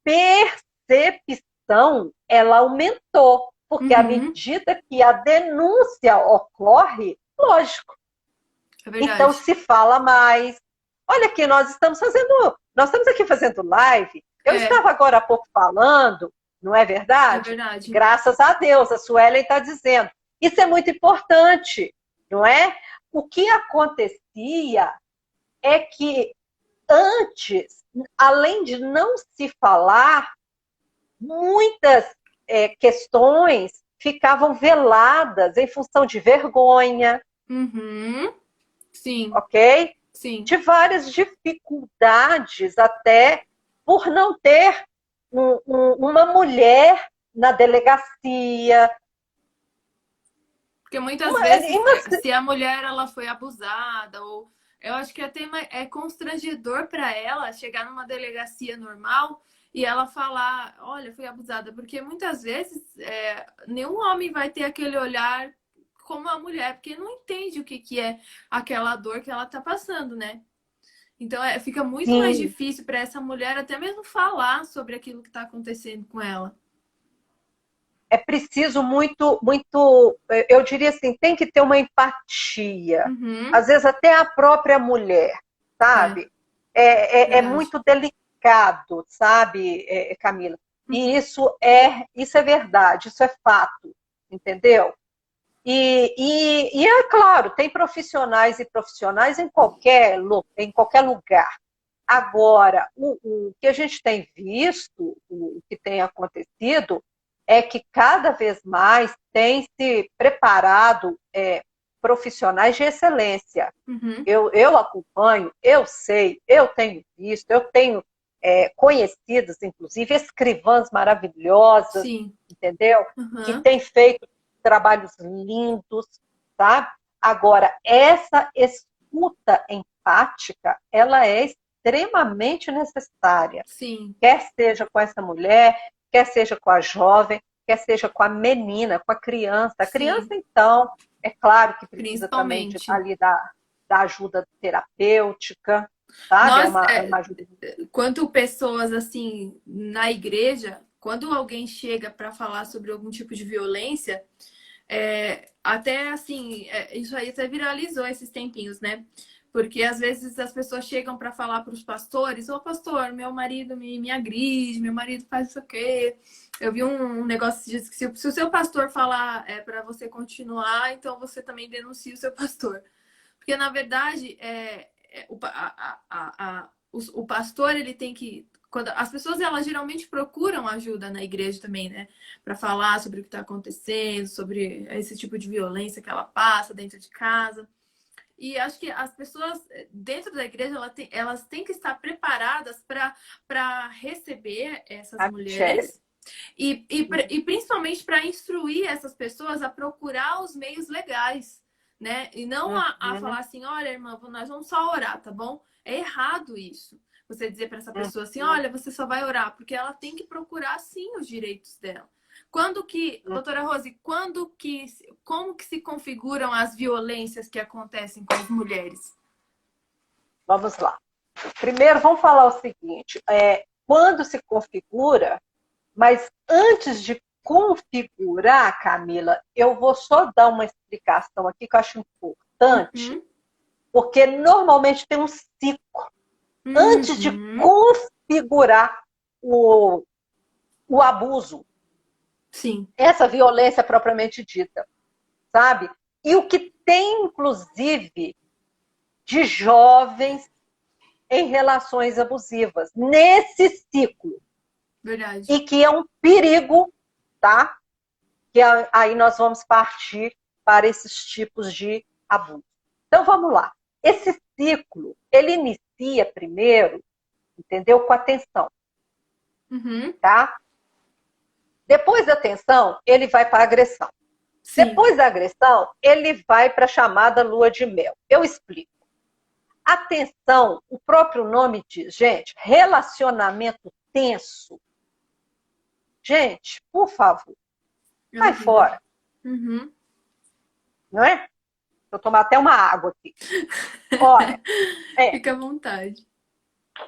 percepção ela aumentou, porque à medida que a denúncia ocorre, lógico, então se fala mais. Olha aqui, nós estamos aqui fazendo live. Eu estava agora há pouco falando, não é verdade? É verdade. Graças a Deus, a Suelen está dizendo. Isso é muito importante, não é? O que acontecia é que antes, além de não se falar, muitas questões ficavam veladas em função de vergonha. Sim. Ok? Sim. De várias dificuldades, até por não ter uma mulher na delegacia. Porque muitas vezes, se a mulher ela foi abusada, ou eu acho que até é constrangedor para ela chegar numa delegacia normal e ela falar, olha, fui abusada. Porque muitas vezes nenhum homem vai ter aquele olhar como a mulher, porque não entende o que é aquela dor que ela tá passando, né? Então fica muito mais difícil para essa mulher até mesmo falar sobre aquilo que está acontecendo com ela. É preciso muito, eu diria assim, tem que ter uma empatia. Às vezes até a própria mulher, sabe? É muito delicado, sabe, Camila? E isso é verdade, isso é fato, entendeu? E é claro, tem profissionais e profissionais em qualquer lugar. Agora, o que a gente tem visto, o que tem acontecido, é que cada vez mais tem se preparado profissionais de excelência. Uhum. Eu acompanho, eu sei, eu tenho visto, eu tenho conhecidas, inclusive, escrivãs maravilhosas, Sim. entendeu? Que Uhum. têm feito trabalhos lindos, tá? Agora, essa escuta empática, ela é extremamente necessária. Sim. Quer seja com essa mulher, quer seja com a jovem, quer seja com a menina, com a criança. A criança, Sim. então, é claro que precisa também Principalmente. ali da ajuda terapêutica, sabe? Nós, É uma ajuda. quanto pessoas assim na igreja, quando alguém chega para falar sobre algum tipo de violência, até assim, isso aí até viralizou esses tempinhos, né? Porque às vezes as pessoas chegam para falar para os pastores: ô pastor, meu marido me agride, meu marido faz isso aqui. Eu vi um negócio que diz que se o seu pastor falar para você continuar, então você também denuncia o seu pastor. Porque na verdade o pastor ele tem que. Quando as pessoas elas geralmente procuram ajuda na igreja também, né? Para falar sobre o que está acontecendo, sobre esse tipo de violência que ela passa dentro de casa. E acho que as pessoas dentro da igreja elas têm que estar preparadas para receber essas A Michelle. mulheres e principalmente para instruir essas pessoas a procurar os meios legais, né? E não a falar assim: olha, irmã, nós vamos só orar, tá bom? É errado isso. Você dizer para essa pessoa assim: olha, você só vai orar, porque ela tem que procurar sim os direitos dela. Quando que, doutora Rose, como que se configuram as violências que acontecem com as mulheres? Vamos lá. Primeiro, vamos falar o seguinte: quando se configura, mas antes de configurar, Camila, eu vou só dar uma explicação aqui que eu acho importante, porque normalmente tem um ciclo. Antes de configurar o abuso, sim, essa violência propriamente dita, sabe? E o que tem, inclusive, de jovens em relações abusivas, nesse ciclo. verdade. E que é um perigo, tá? Que aí nós vamos partir para esses tipos de abuso. Então, vamos lá. Esse ciclo, ele inicia primeiro, entendeu? Com a tensão, tá? Depois da tensão, ele vai para a agressão. Sim. Depois da agressão, ele vai para a chamada lua de mel. Eu explico. A tensão, o próprio nome diz, gente, relacionamento tenso. Gente, por favor, sai fora. Não é? Vou tomar até uma água aqui. Olha, fica à vontade.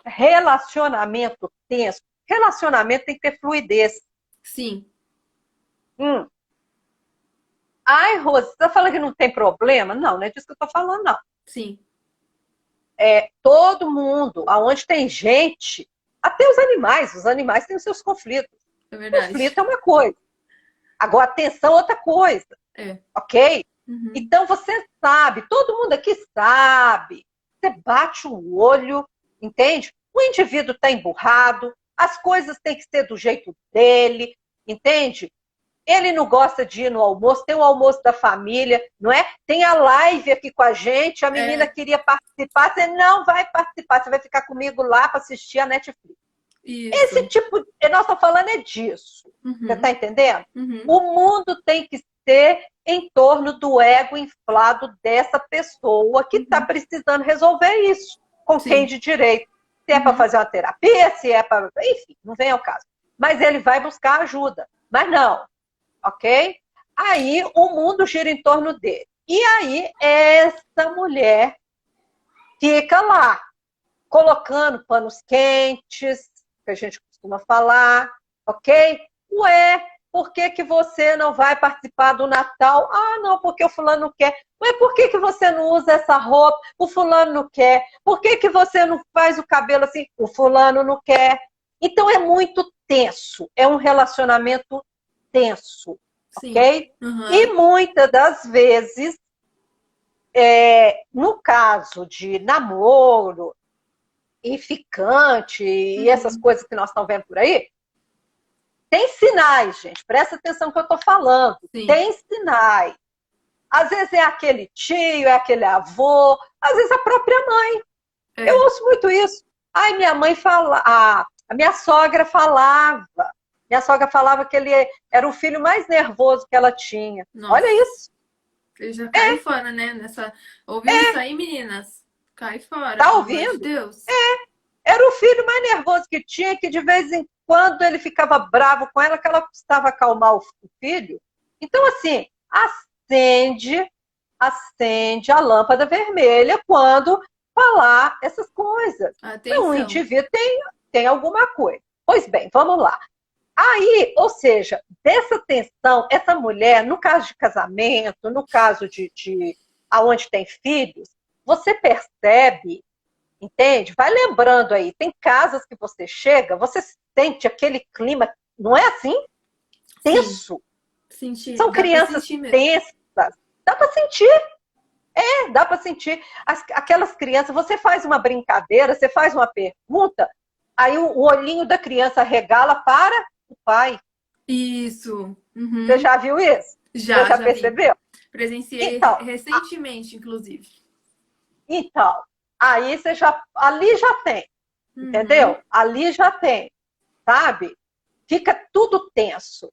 Relacionamento tenso. Relacionamento tem que ter fluidez. Sim. Ai, Rose, você tá falando que não tem problema? Não, não é disso que eu tô falando, não. Sim. Todo mundo, aonde tem gente, até os animais têm os seus conflitos. É verdade. Conflito é uma coisa. Agora, tensão é outra coisa. Ok? Então, você sabe, todo mundo aqui sabe. Você bate o olho, entende? O indivíduo está emburrado, as coisas têm que ser do jeito dele, entende? Ele não gosta de ir no almoço, tem o almoço da família, não é? Tem a live aqui com a gente, a menina queria participar, você não vai participar, você vai ficar comigo lá para assistir a Netflix. Isso. Esse tipo, nós estamos falando disso, você está entendendo? O mundo tem que ser em torno do ego inflado dessa pessoa que está precisando resolver isso, com quem de direito. Se é para fazer uma terapia, se é para... Enfim, não vem ao caso. Mas ele vai buscar ajuda. Mas não, ok? Aí o mundo gira em torno dele. E aí essa mulher fica lá, colocando panos quentes, que a gente costuma falar, ok? Ué, por que você não vai participar do Natal? Ah, não, porque o fulano não quer. Ué, por que você não usa essa roupa? O fulano não quer. Por que você não faz o cabelo assim? O fulano não quer. Então é muito tenso, é um relacionamento tenso, sim. Ok? E muitas das vezes, no caso de namoro e ficante e essas coisas que nós estamos vendo por aí, tem sinais, gente. Presta atenção no que eu estou falando. Sim. Tem sinais. Às vezes é aquele tio, é aquele avô, às vezes a própria mãe. Eu ouço muito isso. Ai, minha mãe fala, a minha sogra falava. Minha sogra falava que ele era o filho mais nervoso que ela tinha. Nossa. Olha isso. Ele já cai fora, né? Ouviu isso aí, meninas? Cai fora, Tá pelo amor de ouvindo? Deus. Era o filho mais nervoso que tinha, que de vez em quando ele ficava bravo com ela, que ela custava acalmar o filho. Então, assim, acende a lâmpada vermelha quando falar essas coisas. Atenção. Um indivíduo tem alguma coisa. Pois bem, vamos lá. Aí, ou seja, dessa tensão, essa mulher, no caso de casamento, no caso de aonde tem filhos, você percebe, entende? Vai lembrando aí, tem casas que você chega, você sente aquele clima, não é assim? Tenso. Sentir. São crianças tensas. Dá para sentir. Dá para sentir. Aquelas crianças, você faz uma brincadeira, você faz uma pergunta, aí o olhinho da criança regala para o pai. Isso. Uhum. Você já viu isso? Já percebeu? Vi. Presenciei recentemente, inclusive. Então, aí ali já tem, entendeu? Ali já tem, sabe? Fica tudo tenso.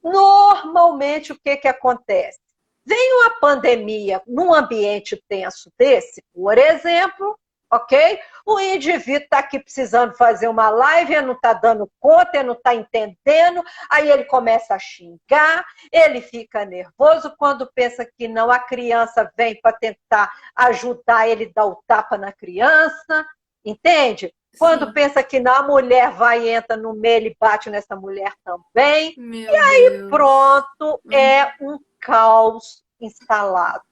Normalmente, o que acontece? Vem uma pandemia num ambiente tenso desse, por exemplo, ok? O indivíduo está aqui precisando fazer uma live, ele não está dando conta, ele não está entendendo, aí ele começa a xingar, ele fica nervoso, quando pensa que não, a criança vem para tentar ajudar, ele dá o tapa na criança, entende? Quando pensa que não, a mulher vai e entra no meio, ele bate nessa mulher também. Meu e aí Deus. Pronto, é um caos instalado,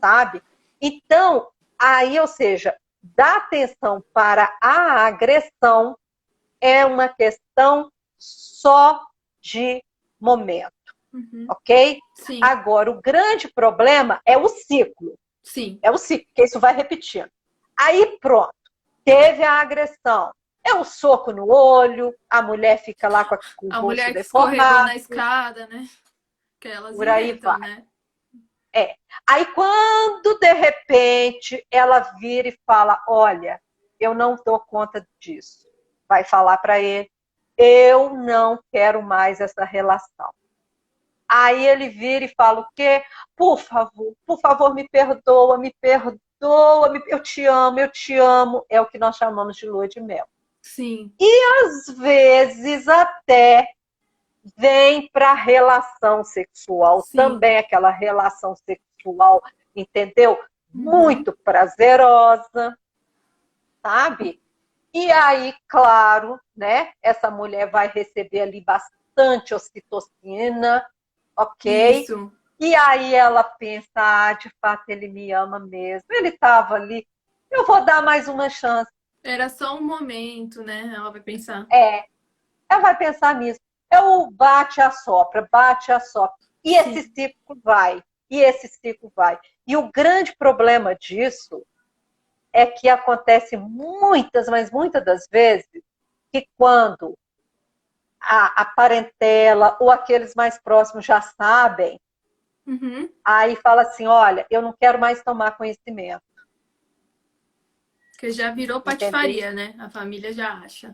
sabe? Então, aí, ou seja, dar atenção para a agressão é uma questão só de momento, ok? Sim. Agora, o grande problema é o ciclo. Sim. É o ciclo, porque isso vai repetindo. Aí, pronto. Teve a agressão. É um soco no olho, a mulher fica lá com o rosto deformado. A mulher que escorregou na escada, né? Que elas por aí inventam, vai. Né? Aí quando, de repente, ela vira e fala, olha, eu não dou conta disso. Vai falar para ele, eu não quero mais essa relação. Aí ele vira e fala o quê? Por favor, me perdoa, eu te amo. É o que nós chamamos de lua de mel. Sim. E às vezes até vem para a relação sexual. Sim. Também aquela relação sexual, entendeu? Muito prazerosa, sabe? E aí, claro, né? Essa mulher vai receber ali bastante ocitocina, ok? Isso. E aí ela pensa, de fato ele me ama mesmo. Ele estava ali, eu vou dar mais uma chance. Era só um momento, né? Ela vai pensar. Ela vai pensar nisso. É o bate-assopra. E Sim. Esse ciclo vai. E o grande problema disso é que acontece mas muitas das vezes, que quando a parentela ou aqueles mais próximos já sabem, aí fala assim, olha, eu não quero mais tomar conhecimento. Porque já virou patifaria, né? A família já acha.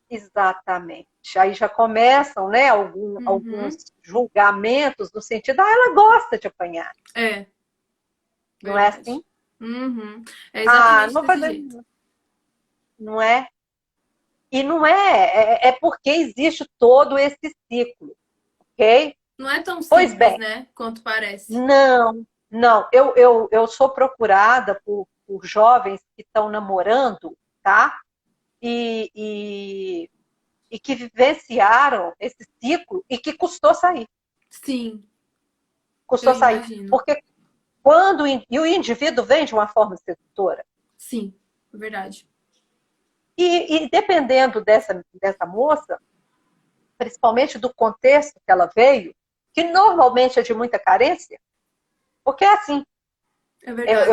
Exatamente. Aí já começam, né, alguns julgamentos no sentido, ela gosta de apanhar. Não é assim? É exatamente desse jeito. Não é? E não é porque existe todo esse ciclo, ok? Não é tão simples, né, quanto parece. Não. Eu sou procurada por jovens que estão namorando, tá? E que vivenciaram esse ciclo e que custou sair. Sim. Custou sair. Imagino. Porque quando o indivíduo vem de uma forma sedutora. Sim, verdade. E dependendo dessa moça, principalmente do contexto que ela veio, que normalmente é de muita carência, porque é assim. É verdade.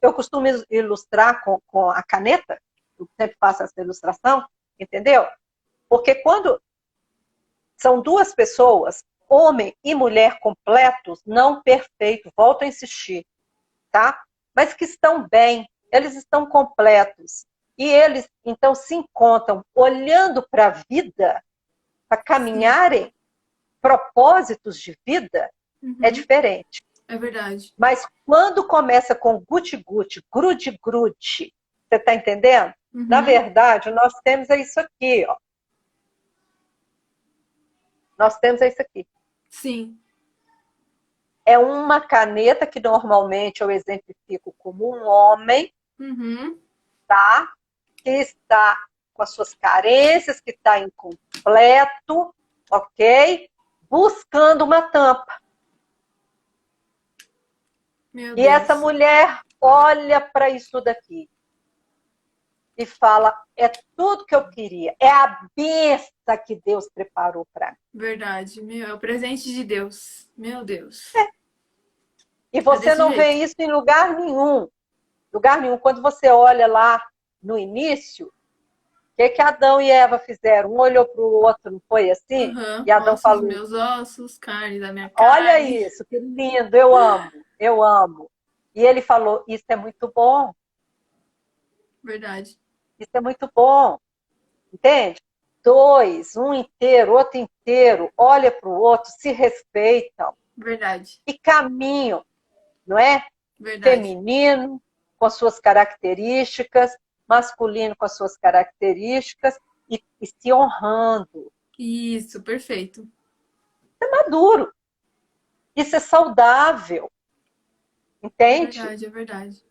Eu costumo ilustrar com a caneta, eu sempre faço essa ilustração, entendeu? Porque quando são duas pessoas homem e mulher completos, não perfeitos, volto a insistir, tá? Mas que estão bem, eles estão completos. E eles, então, se encontram olhando para a vida, para caminharem propósitos de vida, é diferente. É verdade. Mas quando começa com guti-guti, grude-grude, você está entendendo? Na verdade, nós temos isso aqui, ó. Nós temos isso aqui. Sim. É uma caneta que normalmente eu exemplifico como um homem, tá? Que está com as suas carências, que está incompleto, ok? Buscando uma tampa. Meu E Deus. essa mulher olha para isso daqui e fala, é tudo que eu queria, é a bênção que Deus preparou para mim. Verdade, meu, é o presente de Deus. Meu Deus. E você não vê isso em lugar nenhum. Lugar nenhum. Quando você olha lá no início, o que Adão e Eva fizeram? Um olhou para o outro, não foi assim? E Adão ossos falou, dos meus ossos, carne da minha carne. olha isso, que lindo, eu amo, eu amo. E ele falou, isso é muito bom. Verdade. Isso é muito bom. Entende? Dois, um inteiro, outro inteiro, olha para o outro, se respeitam. Verdade. E caminham, não é? Verdade. Feminino, com as suas características, masculino com as suas características, e se honrando. Isso, perfeito. Isso é maduro. Isso é saudável. Entende? É verdade, é verdade.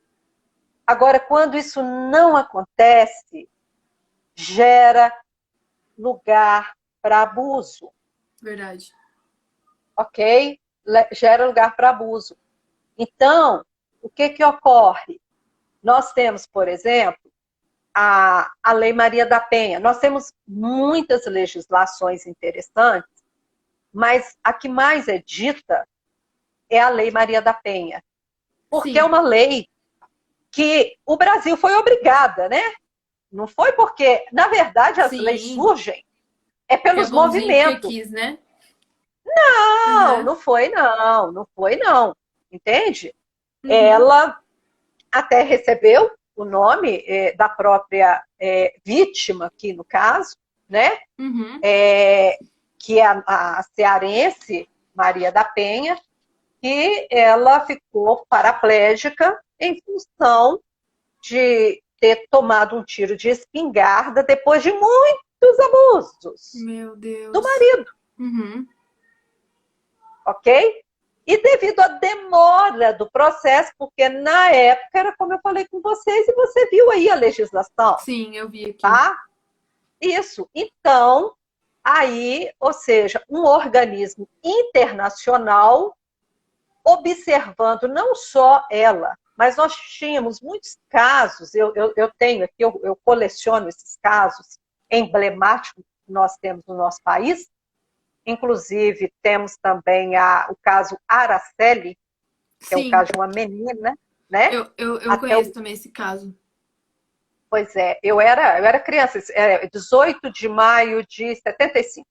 Agora, quando isso não acontece, gera lugar para abuso. Verdade. Ok? Gera lugar para abuso. Então, o que ocorre? Nós temos, por exemplo, a Lei Maria da Penha. Nós temos muitas legislações interessantes, mas a que mais é dita é a Lei Maria da Penha. Porque é uma lei que o Brasil foi obrigada, né? Não foi porque, na verdade, as leis surgem pelos movimentos. Que quis, né? Não, não foi não, não foi não. Entende? Ela até recebeu o nome da própria vítima, aqui no caso, né? Que é a cearense Maria da Penha, que ela ficou paraplégica em função de ter tomado um tiro de espingarda depois de muitos abusos. Meu Deus. Do marido. Ok? E devido à demora do processo, porque na época era como eu falei com vocês, e você viu aí a legislação. Sim, eu vi aqui. Tá? Isso. Então, aí, ou seja, um organismo internacional observando não só ela, mas nós tínhamos muitos casos, eu tenho aqui, eu coleciono esses casos emblemáticos que nós temos no nosso país. Inclusive, temos também o caso Araceli, que é o caso de uma menina, né? Eu conheço também esse caso. Pois é, eu era criança, 18 de maio de 75.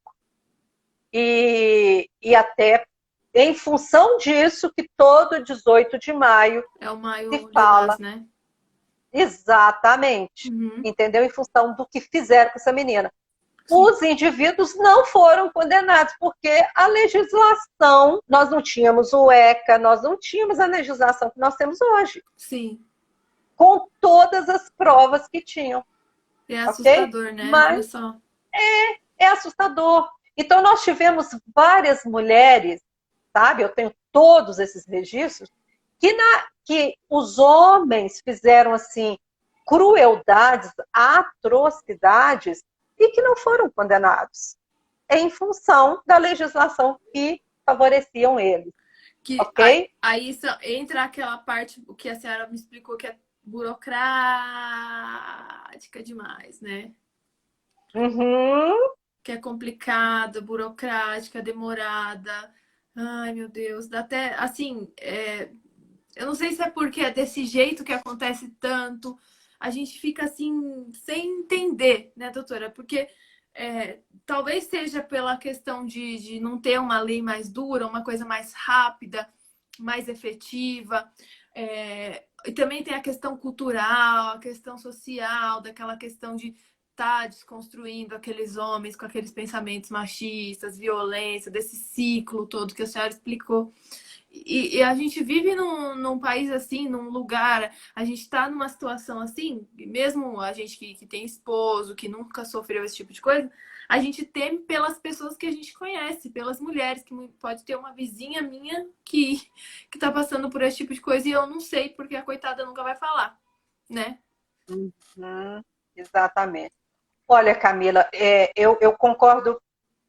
E até em função disso que todo 18 de maio é o maio se fala. Lilás, né? Exatamente. Entendeu? Em função do que fizeram com essa menina. Os indivíduos não foram condenados, porque a legislação, nós não tínhamos o ECA, nós não tínhamos a legislação que nós temos hoje. Sim. Com todas as provas que tinham. É assustador, okay? Né? Mas olha só. É assustador. Então, nós tivemos várias mulheres, sabe? Eu tenho todos esses registros, que os homens fizeram, assim, crueldades, atrocidades, e que não foram condenados, em função da legislação que favoreciam eles. Ok? Aí entra aquela parte, o que a senhora me explicou, que é burocrática demais, né? Que é complicada, burocrática, demorada. Ai, meu Deus, dá até, assim, eu não sei se é porque é desse jeito que acontece tanto, a gente fica assim, sem entender, né, doutora? Porque Talvez seja pela questão de não ter uma lei mais dura, uma coisa mais rápida, mais efetiva. E também tem a questão cultural, a questão social, daquela questão de estar desconstruindo aqueles homens com aqueles pensamentos machistas, violência, desse ciclo todo que a senhora explicou. E a gente vive num país assim, num lugar, a gente está numa situação assim, mesmo a gente que tem esposo, que nunca sofreu esse tipo de coisa, a gente teme pelas pessoas que a gente conhece, pelas mulheres, que pode ter uma vizinha minha que tá passando por esse tipo de coisa e eu não sei, porque a coitada nunca vai falar, né? Uhum, exatamente. Olha, Camila, eu concordo,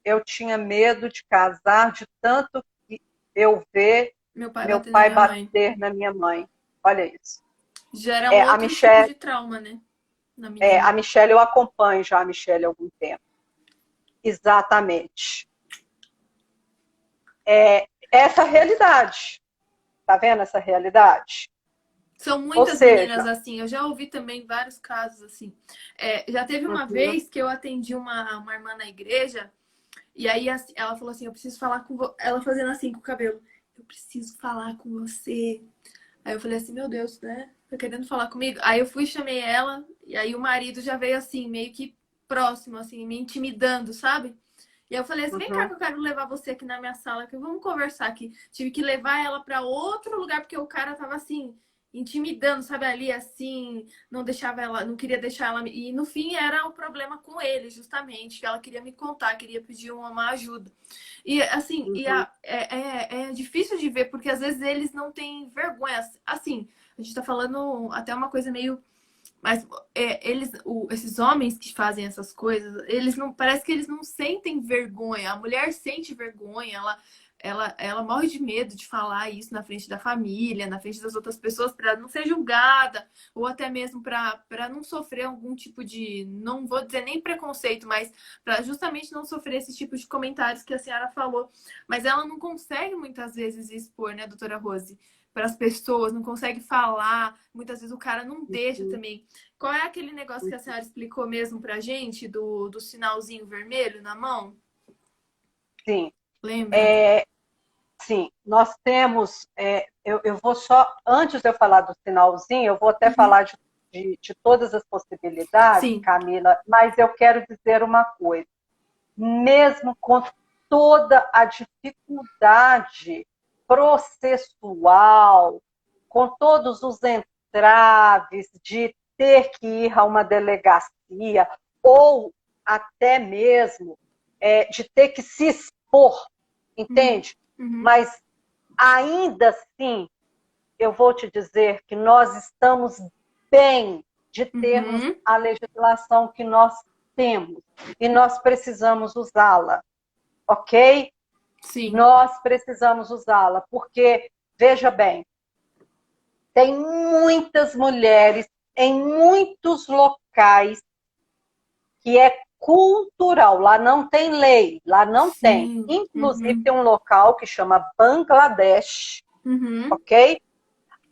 eu tinha medo de casar de tanto que eu ver Meu pai meu bateu na pai minha mãe. bater na minha mãe. Olha isso. Gera um A outro tipo Michelle, de trauma, né? Na menina. a Michelle, eu acompanho já a Michelle há algum tempo. Exatamente. Essa realidade. Tá vendo essa realidade? São Ou muitas meninas seja, assim. Eu já ouvi também vários casos assim. Já teve uma uhum, vez que eu atendi uma irmã na igreja e aí ela falou assim: eu preciso falar com você. Ela fazendo assim com o cabelo: eu preciso falar com você. Aí eu falei assim: meu Deus, né? Tá querendo falar comigo? Aí eu fui, chamei ela e aí o marido já veio assim, meio que próximo, assim, me intimidando, sabe? E aí eu falei assim: vem cá uhum, que eu quero levar você aqui na minha sala, que vamos conversar aqui. Tive que levar ela para outro lugar, porque o cara tava assim, intimidando, sabe, ali assim, não deixava ela, não queria deixar ela. E no fim era o problema com ele, justamente, que ela queria me contar, queria pedir uma ajuda. E assim, uhum, é difícil de ver, porque às vezes eles não têm vergonha. Assim, a gente tá falando até uma coisa meio mas esses homens que fazem essas coisas, eles não, parece que eles não sentem vergonha. A mulher sente vergonha, ela morre de medo de falar isso na frente da família, na frente das outras pessoas, para não ser julgada, ou até mesmo para não sofrer algum tipo de, não vou dizer nem preconceito, mas para justamente não sofrer esse tipo de comentários que a senhora falou. Mas ela não consegue muitas vezes expor, né, doutora Rose? Para as pessoas, não consegue falar, muitas vezes o cara não deixa uhum, também. Qual é aquele negócio que a senhora explicou mesmo pra gente, do sinalzinho vermelho na mão? sim. Lembra? É, sim, nós temos. Eu vou só, antes de eu falar do sinalzinho, eu vou até Uhum. falar de todas as possibilidades, Sim. Camila, mas eu quero dizer uma coisa. Mesmo com toda a dificuldade processual, com todos os entraves de ter que ir a uma delegacia, ou até mesmo de ter que se expor, Uhum. entende? Uhum. Mas ainda assim, eu vou te dizer que nós estamos bem de termos Uhum. a legislação que nós temos e nós precisamos usá-la, ok? Sim. Nós precisamos usá-la, porque, veja bem, tem muitas mulheres em muitos locais que é cultural, lá não tem lei, lá não tem. Sim. Inclusive, Uhum. tem um local que chama Bangladesh, Uhum. ok?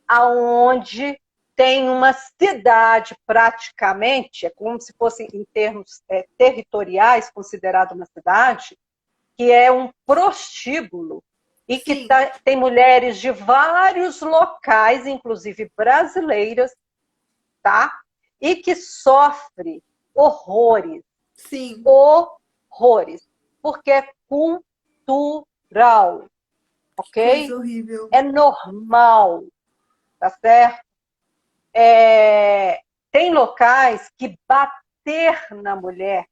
Aonde tem uma cidade praticamente, é como se fosse em termos territoriais, considerado uma cidade, que é um prostíbulo e que Sim. tem mulheres de vários locais, inclusive brasileiras, tá? E que sofre horrores, Sim. horrores, porque é cultural, Coisa ok? horrível. É normal, tá certo? Tem locais que bater na mulher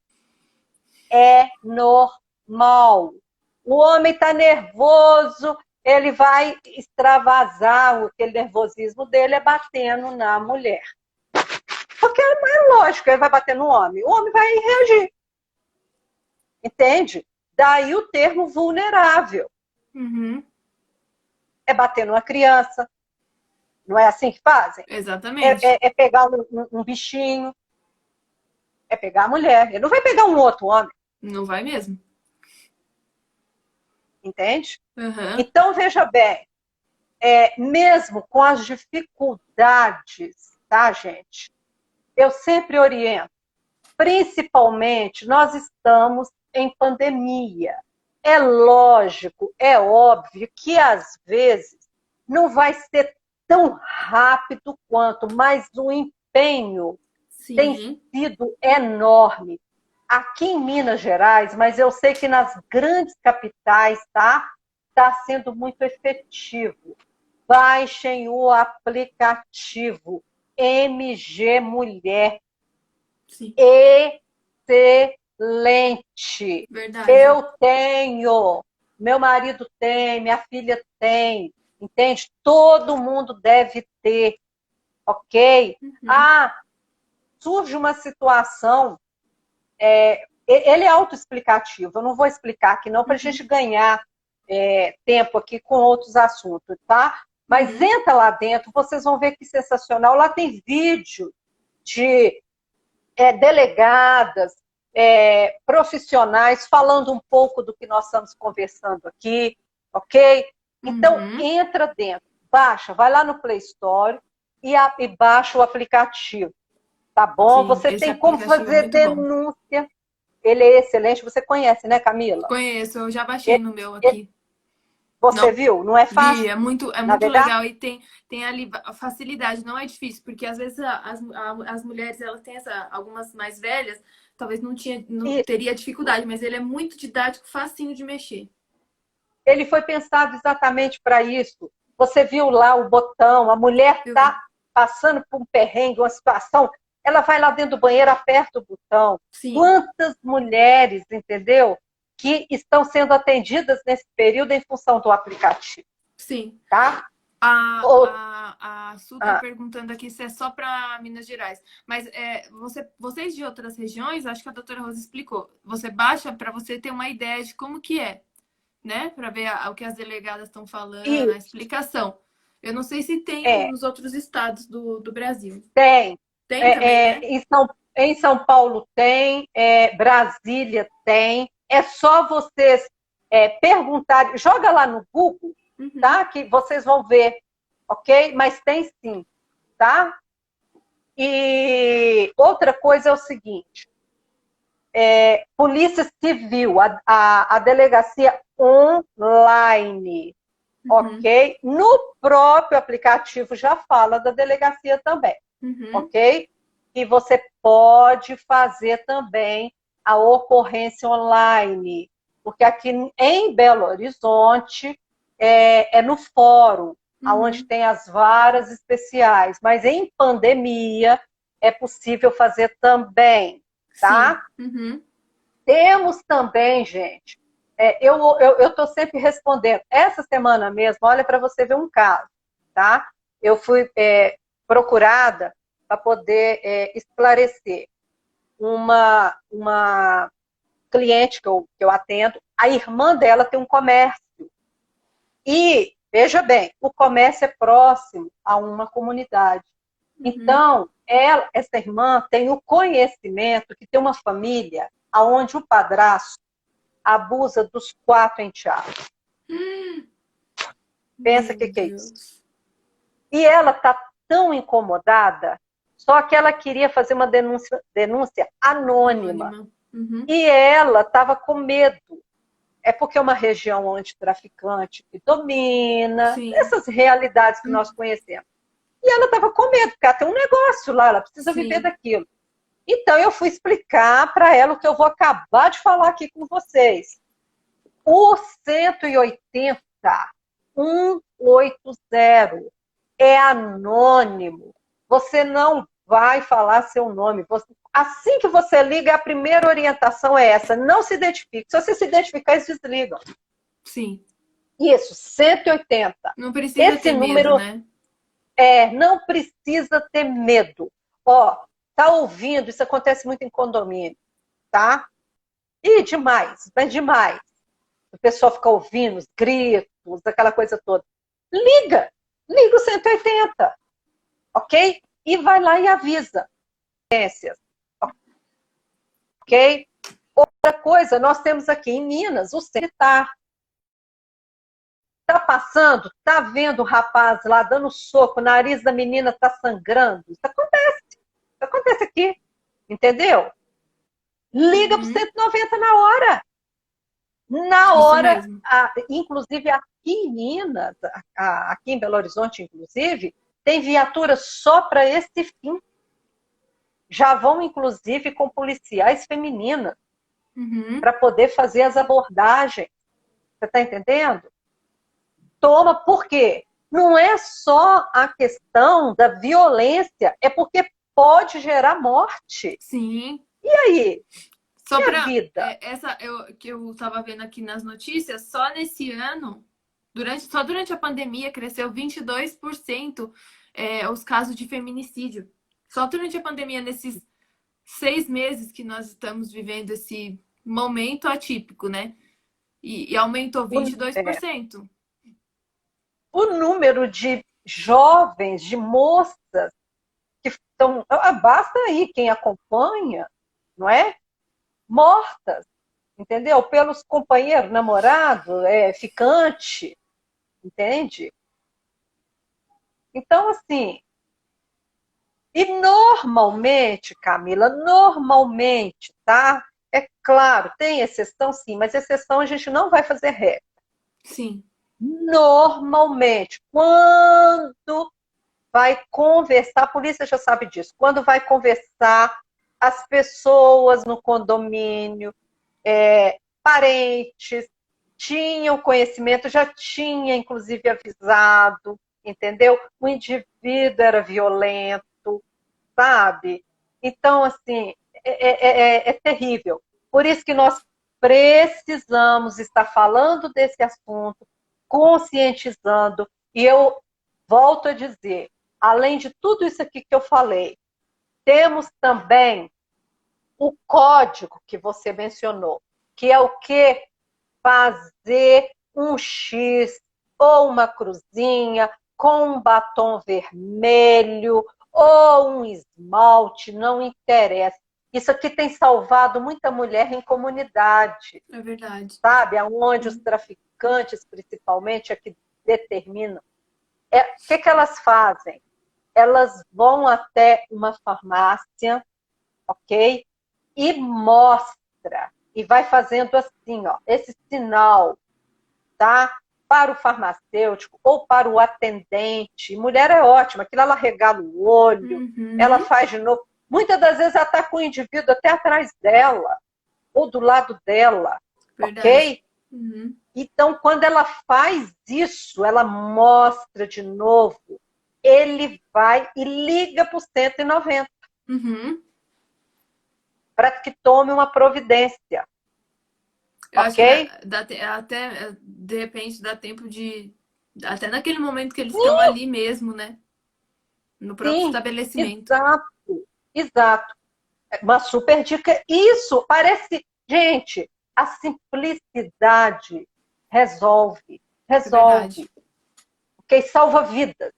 é normal. O homem está nervoso, ele vai extravasar aquele nervosismo dele é batendo na mulher. Porque é mais lógico, ele vai bater no homem. O homem vai reagir. Entende? Daí o termo vulnerável. Uhum. É bater numa criança. Não é assim que fazem? Exatamente. É pegar um bichinho. É pegar a mulher. Ele não vai pegar um outro homem. Não vai mesmo. Entende? Uhum. Então, veja bem, mesmo com as dificuldades, tá, gente? Eu sempre oriento. Principalmente, nós estamos em pandemia. É lógico, é óbvio que às vezes não vai ser tão rápido quanto, mas o empenho tem Sim. sido enorme. Aqui em Minas Gerais, mas eu sei que nas grandes capitais está sendo muito efetivo. Baixem o aplicativo MG Mulher. Sim. Excelente. Verdade. Eu tenho, meu marido tem, minha filha tem, entende? Todo mundo deve ter, ok? Uhum. Ah, surge uma situação, ele é autoexplicativo, eu não vou explicar aqui não para a Uhum. gente ganhar tempo aqui com outros assuntos, tá? Mas Uhum. entra lá dentro, vocês vão ver que sensacional. Lá tem vídeo de delegadas, profissionais, falando um pouco do que nós estamos conversando aqui, ok? Então, Uhum. entra dentro, baixa, vai lá no Play Store e baixa o aplicativo, tá bom? Sim, Você esse tem como aplicativo é fazer muito bom. denúncia, ele é excelente, você conhece, né, Camila? Conheço, eu já baixei Ele- no meu ele- aqui. Você Não, viu? Não é vi, fácil é muito navegar? legal e tem ali a facilidade, não é difícil, porque às vezes as mulheres elas têm algumas mais velhas, talvez não E teria dificuldade, mas ele é muito didático, facinho de mexer. ele foi pensado exatamente para isso. Você viu lá o botão, a mulher Eu vi. está passando por um perrengue, uma situação, ela vai lá dentro do banheiro, aperta o botão. Sim, Quantas mulheres, entendeu, que estão sendo atendidas nesse período em função do aplicativo, sim. tá? A, Ou, a Su tá ah, perguntando aqui se é só para Minas Gerais. Mas vocês de outras regiões, acho que a doutora Rosa explicou. Você baixa para você ter uma ideia de como que é, né? Para ver o que as delegadas estão falando, a isso, explicação. Eu não sei se tem é, nos outros estados do Brasil. tem. Tem também, né? Em São Paulo tem, Brasília tem. É só vocês perguntarem. Joga lá no Google, Uhum. tá? Que vocês vão ver, ok? Mas tem sim, tá? E outra coisa é o seguinte: Polícia Civil, a delegacia online, Uhum. ok? No próprio aplicativo já fala da delegacia também, Uhum. ok? E você pode fazer também a ocorrência online, porque aqui em Belo Horizonte é no fórum, onde Uhum. tem as varas especiais, mas em pandemia é possível fazer também, Sim. tá? Uhum. Temos também, gente, eu estou sempre respondendo. Essa semana mesmo, olha para você ver um caso, tá? Eu fui procurada para poder esclarecer uma cliente que eu atendo. A irmã dela tem um comércio. E, veja bem, o comércio é próximo a uma comunidade. Uhum. Então, essa irmã tem o conhecimento que tem uma família onde o padrasto abusa dos 4 enteados. Pensa o Meu que é isso. Deus. E ela está tão incomodada, só que ela queria fazer uma denúncia anônima. Anônima. Uhum. E ela estava com medo. É porque é uma região antitraficante que domina, Sim. essas realidades que nós conhecemos. E ela estava com medo, porque ela tem um negócio lá, ela precisa viver Sim. daquilo. Então eu fui explicar para ela o que eu vou acabar de falar aqui com vocês. O 180, 180, é anônimo. Você não vai falar seu nome. Assim que você liga, a primeira orientação é essa: não se identifique. Se você se identificar, eles desligam. Sim. Isso, 180. Não precisa Esse ter medo, número né? não precisa ter medo. Ó, tá ouvindo? Isso acontece muito em condomínio, tá? E demais, mas demais. O pessoal fica ouvindo os gritos, aquela coisa toda. Liga, liga o 180, ok? E vai lá e avisa. Ok? Outra coisa, nós temos aqui em Minas o militar. Tá passando, tá vendo o rapaz lá dando soco, o nariz da menina tá sangrando. Isso acontece aqui, entendeu? liga para o Uhum. 190 na hora. Na Isso hora, mesmo. inclusive aqui em Minas, aqui em Belo Horizonte, inclusive, tem viatura só para esse fim. Já vão, inclusive, com policiais femininas Uhum. para poder fazer as abordagens. Você está entendendo? Toma, por quê? Não é só a questão da violência, é porque pode gerar morte. Sim. E aí? Só E a para vida? que eu estava vendo aqui nas notícias, só nesse ano, só durante a pandemia, cresceu 22% os casos de feminicídio. Só durante a pandemia, nesses 6 meses que nós estamos vivendo esse momento atípico, né? E aumentou O, 22%. o número de jovens, de moças que estão. Basta aí quem acompanha, não é? Mortas, entendeu? Pelos companheiros, namorado, ficante, entende? Então, assim, e normalmente, Camila, normalmente, tá? É claro, tem exceção sim, mas exceção a gente não vai fazer regra. Sim, Normalmente, quando vai conversar, a polícia já sabe disso, quando vai conversar as pessoas no condomínio, parentes, tinham conhecimento, já tinha inclusive avisado, entendeu? O indivíduo era violento, sabe? Então, assim, é terrível. Por isso que nós precisamos estar falando desse assunto, conscientizando, e eu volto a dizer, além de tudo isso aqui que eu falei, temos também o código que você mencionou, que é o que? Fazer um X ou uma cruzinha com um batom vermelho ou um esmalte, não interessa. Isso aqui tem salvado muita mulher em comunidade, é verdade. sabe? Onde os Uhum. traficantes, principalmente, é que determinam. O que elas fazem? Elas vão até uma farmácia, ok? E mostra, e vai fazendo assim, ó, esse sinal, tá? Para o farmacêutico ou para o atendente. Mulher é ótima, aquilo ela regala o olho, ela Uhum. faz de novo. Muitas das vezes ela está com o indivíduo até atrás dela, ou do lado dela, Verdade. ok? Uhum. Então, quando ela faz isso, ela mostra de novo, ele vai e liga para o 190 Uhum. para que tome uma providência, Eu acho que ok? até, de repente, dá tempo de. Até naquele momento que eles estão ali mesmo, né? No próprio Sim, estabelecimento. exato, exato. Uma super dica. Isso parece, gente, a simplicidade resolve, É verdade. resolve, ok? Salva vidas.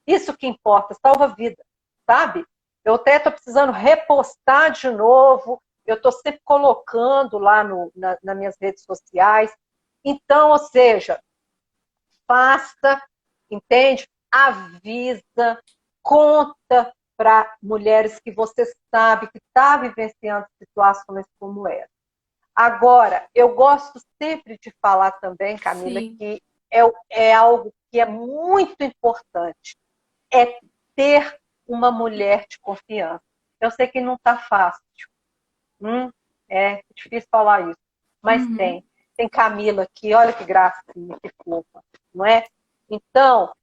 Isso que importa, salva vidas, sabe? Eu até estou precisando repostar de novo. Eu estou sempre colocando lá nas minhas redes sociais. Então, ou seja, faça, entende? Avisa, conta para mulheres que você sabe que está vivenciando situações como essa. Agora, eu gosto sempre de falar também, Camila, Sim, que é algo que é muito importante, é ter uma mulher de confiança. Eu sei que não está fácil, é difícil falar isso, mas uhum, tem. Tem Camila aqui, olha que gracinha, que fofa, não é? Então,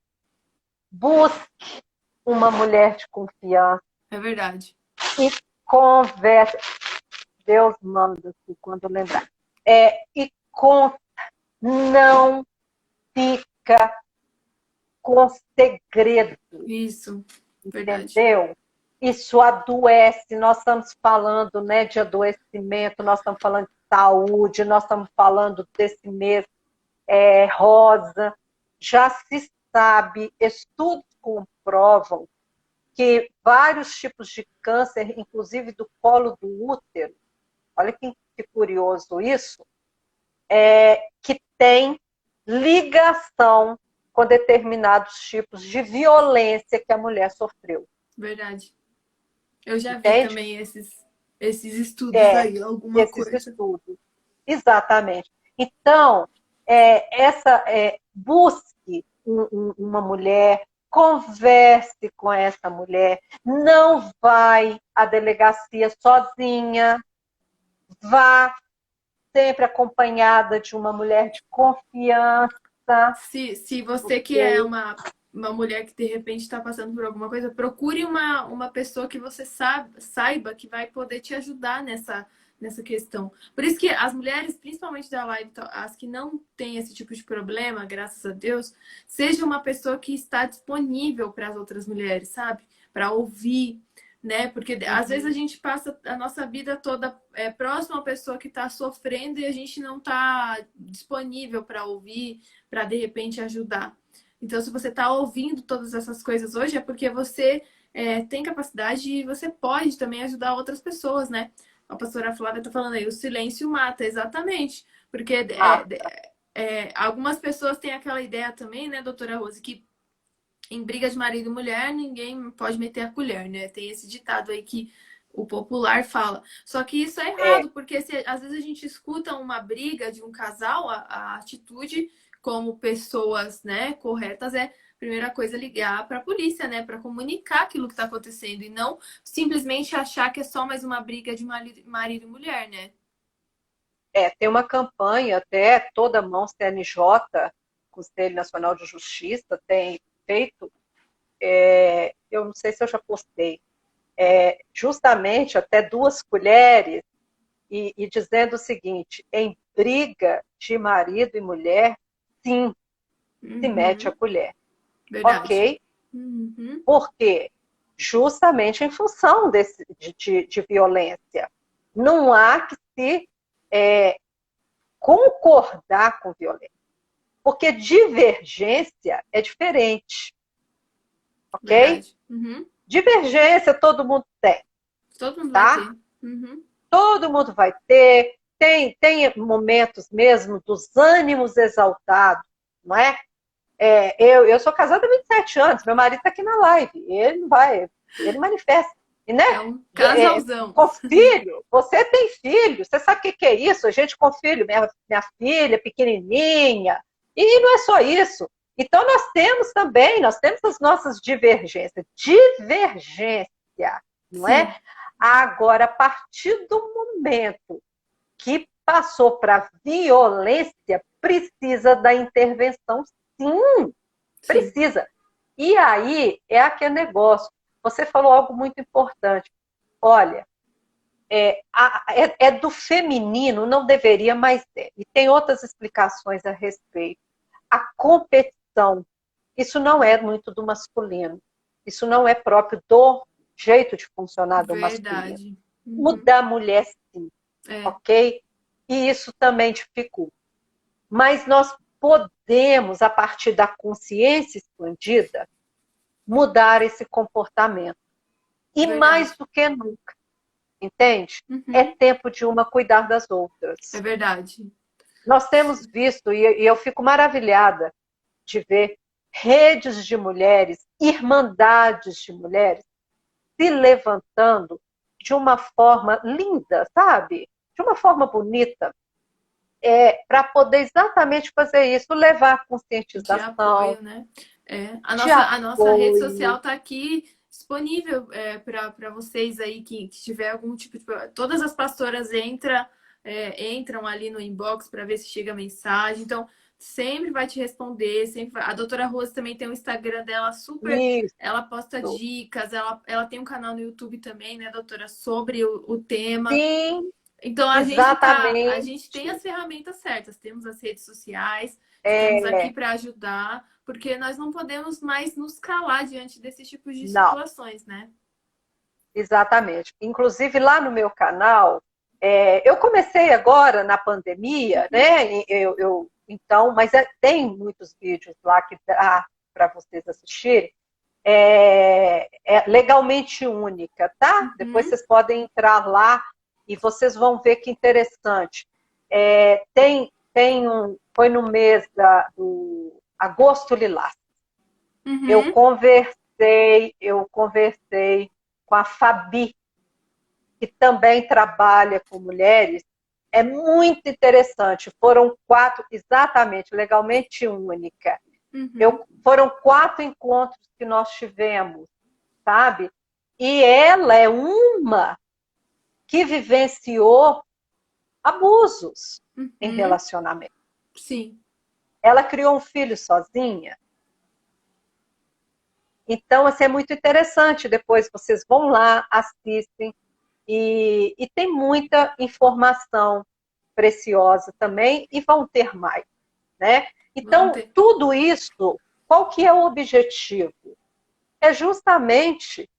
busque uma mulher de confiança é verdade. e converse. Deus manda assim, quando lembrar. E não fica com segredo, Isso, verdade. entendeu? Isso adoece. Nós estamos falando, né, de adoecimento, nós estamos falando de saúde, nós estamos falando desse mês rosa. Já se sabe, estudos comprovam que vários tipos de câncer, inclusive do colo do útero, olha que curioso isso, que tem ligação com determinados tipos de violência que a mulher sofreu. Verdade. Eu já vi Entende? também esses. esses estudos aí, alguma esses coisa. estudos. Exatamente. Então, busque uma mulher, converse com essa mulher, não vai à delegacia sozinha, vá sempre acompanhada de uma mulher de confiança, Se você que é ok? uma mulher que de repente está passando por alguma coisa, procure uma pessoa que você saiba que vai poder te ajudar nessa questão. Por isso que as mulheres, principalmente da live, as que não têm esse tipo de problema, graças a Deus, seja uma pessoa que está disponível para as outras mulheres, sabe? Para ouvir, né? Porque às vezes a gente passa a nossa vida toda próximo à pessoa que está sofrendo e a gente não está disponível para ouvir, para de repente ajudar. Então, se você está ouvindo todas essas coisas hoje, é porque você tem capacidade e você pode também ajudar outras pessoas, né? A pastora Flávia está falando aí, o silêncio mata, exatamente. Porque Ah, algumas pessoas têm aquela ideia também, né, doutora Rose, que em briga de marido e mulher, ninguém pode meter a colher, né? Tem esse ditado aí que o popular fala. Só que isso é é, errado, porque às vezes a gente escuta uma briga de um casal, a atitude como pessoas, né, corretas é primeira coisa ligar para a polícia, né, para comunicar aquilo que está acontecendo e não simplesmente achar que é só mais uma briga de marido e mulher, né? tem uma campanha até, toda mão CNJ, Conselho Nacional de Justiça, tem feito, eu não sei se eu já postei, justamente até 2 colheres, e dizendo o seguinte: em briga de marido e mulher, sim, se mete a Uhum, colher, verdade. ok? Uhum, Por quê? Justamente em função de violência. Não há que se concordar com violência, porque divergência é diferente, ok? verdade. Uhum. Divergência todo mundo tem, Todo mundo vai tá? ter. Uhum. Todo mundo vai ter, tem momentos mesmo dos ânimos exaltados, não é? Eu sou casada há 27 anos, meu marido está aqui na live, ele não vai, ele manifesta. E, né? É um casalzão. Com filho, você tem filho, você sabe o que é isso? A gente com filho, minha filha pequenininha, e não é só isso. Então nós temos as nossas divergências. Divergência, não Sim, é? Agora, a partir do momento que passou para violência, precisa da intervenção, sim, sim. precisa. E aí é aquele negócio. Você falou algo muito importante. Olha, do feminino, não deveria mais ser. E tem outras explicações a respeito. A competição, isso não é muito do masculino. Isso não é próprio do jeito de funcionar do masculino. Verdade. O Uhum. da mulher, sim, É, ok? E isso também dificulta. Mas nós podemos, a partir da consciência expandida, mudar esse comportamento. E mais verdade. do que nunca, entende? É Uhum. tempo de uma cuidar das É outras. verdade. Nós temos visto, e eu fico maravilhada de ver redes de mulheres, irmandades de mulheres, se levantando de uma forma linda, sabe? De uma forma bonita, para poder exatamente fazer isso, levar De conscientização, apoio, né? de A nossa rede social apoio. está aqui disponível para vocês aí que tiver algum tipo de. Todas as pastoras entram ali no inbox para ver se chega mensagem. Então, sempre vai te responder. A doutora Rose também tem o Instagram dela super. Ela posta Isso. dicas, ela tem um canal no YouTube também, né, doutora, sobre o tema. Sim, Então a exatamente. gente tem as ferramentas certas, temos as redes sociais, estamos aqui É, para ajudar, porque nós não podemos mais nos calar diante desses tipos de não, situações, né? exatamente. Inclusive lá no meu canal, eu comecei agora na pandemia, né? Então, mas tem muitos vídeos lá que dá para vocês assistirem. Legalmente única, tá? Depois Uhum, vocês podem entrar lá e vocês vão ver que interessante. Foi no mês do agosto lilás. Eu uhum, conversei, eu conversei com a Fabi, que também trabalha com mulheres, é muito interessante. Foram 4, exatamente, legalmente única. Foram 4 encontros que nós tivemos, sabe? E ela é uma que vivenciou abusos em relacionamento. Sim. Ela criou um filho sozinha. Então, assim, é muito interessante. Depois vocês vão lá, assistem. E tem muita informação preciosa também, e vão ter mais, né? Então, tudo isso, qual que é o objetivo? É justamente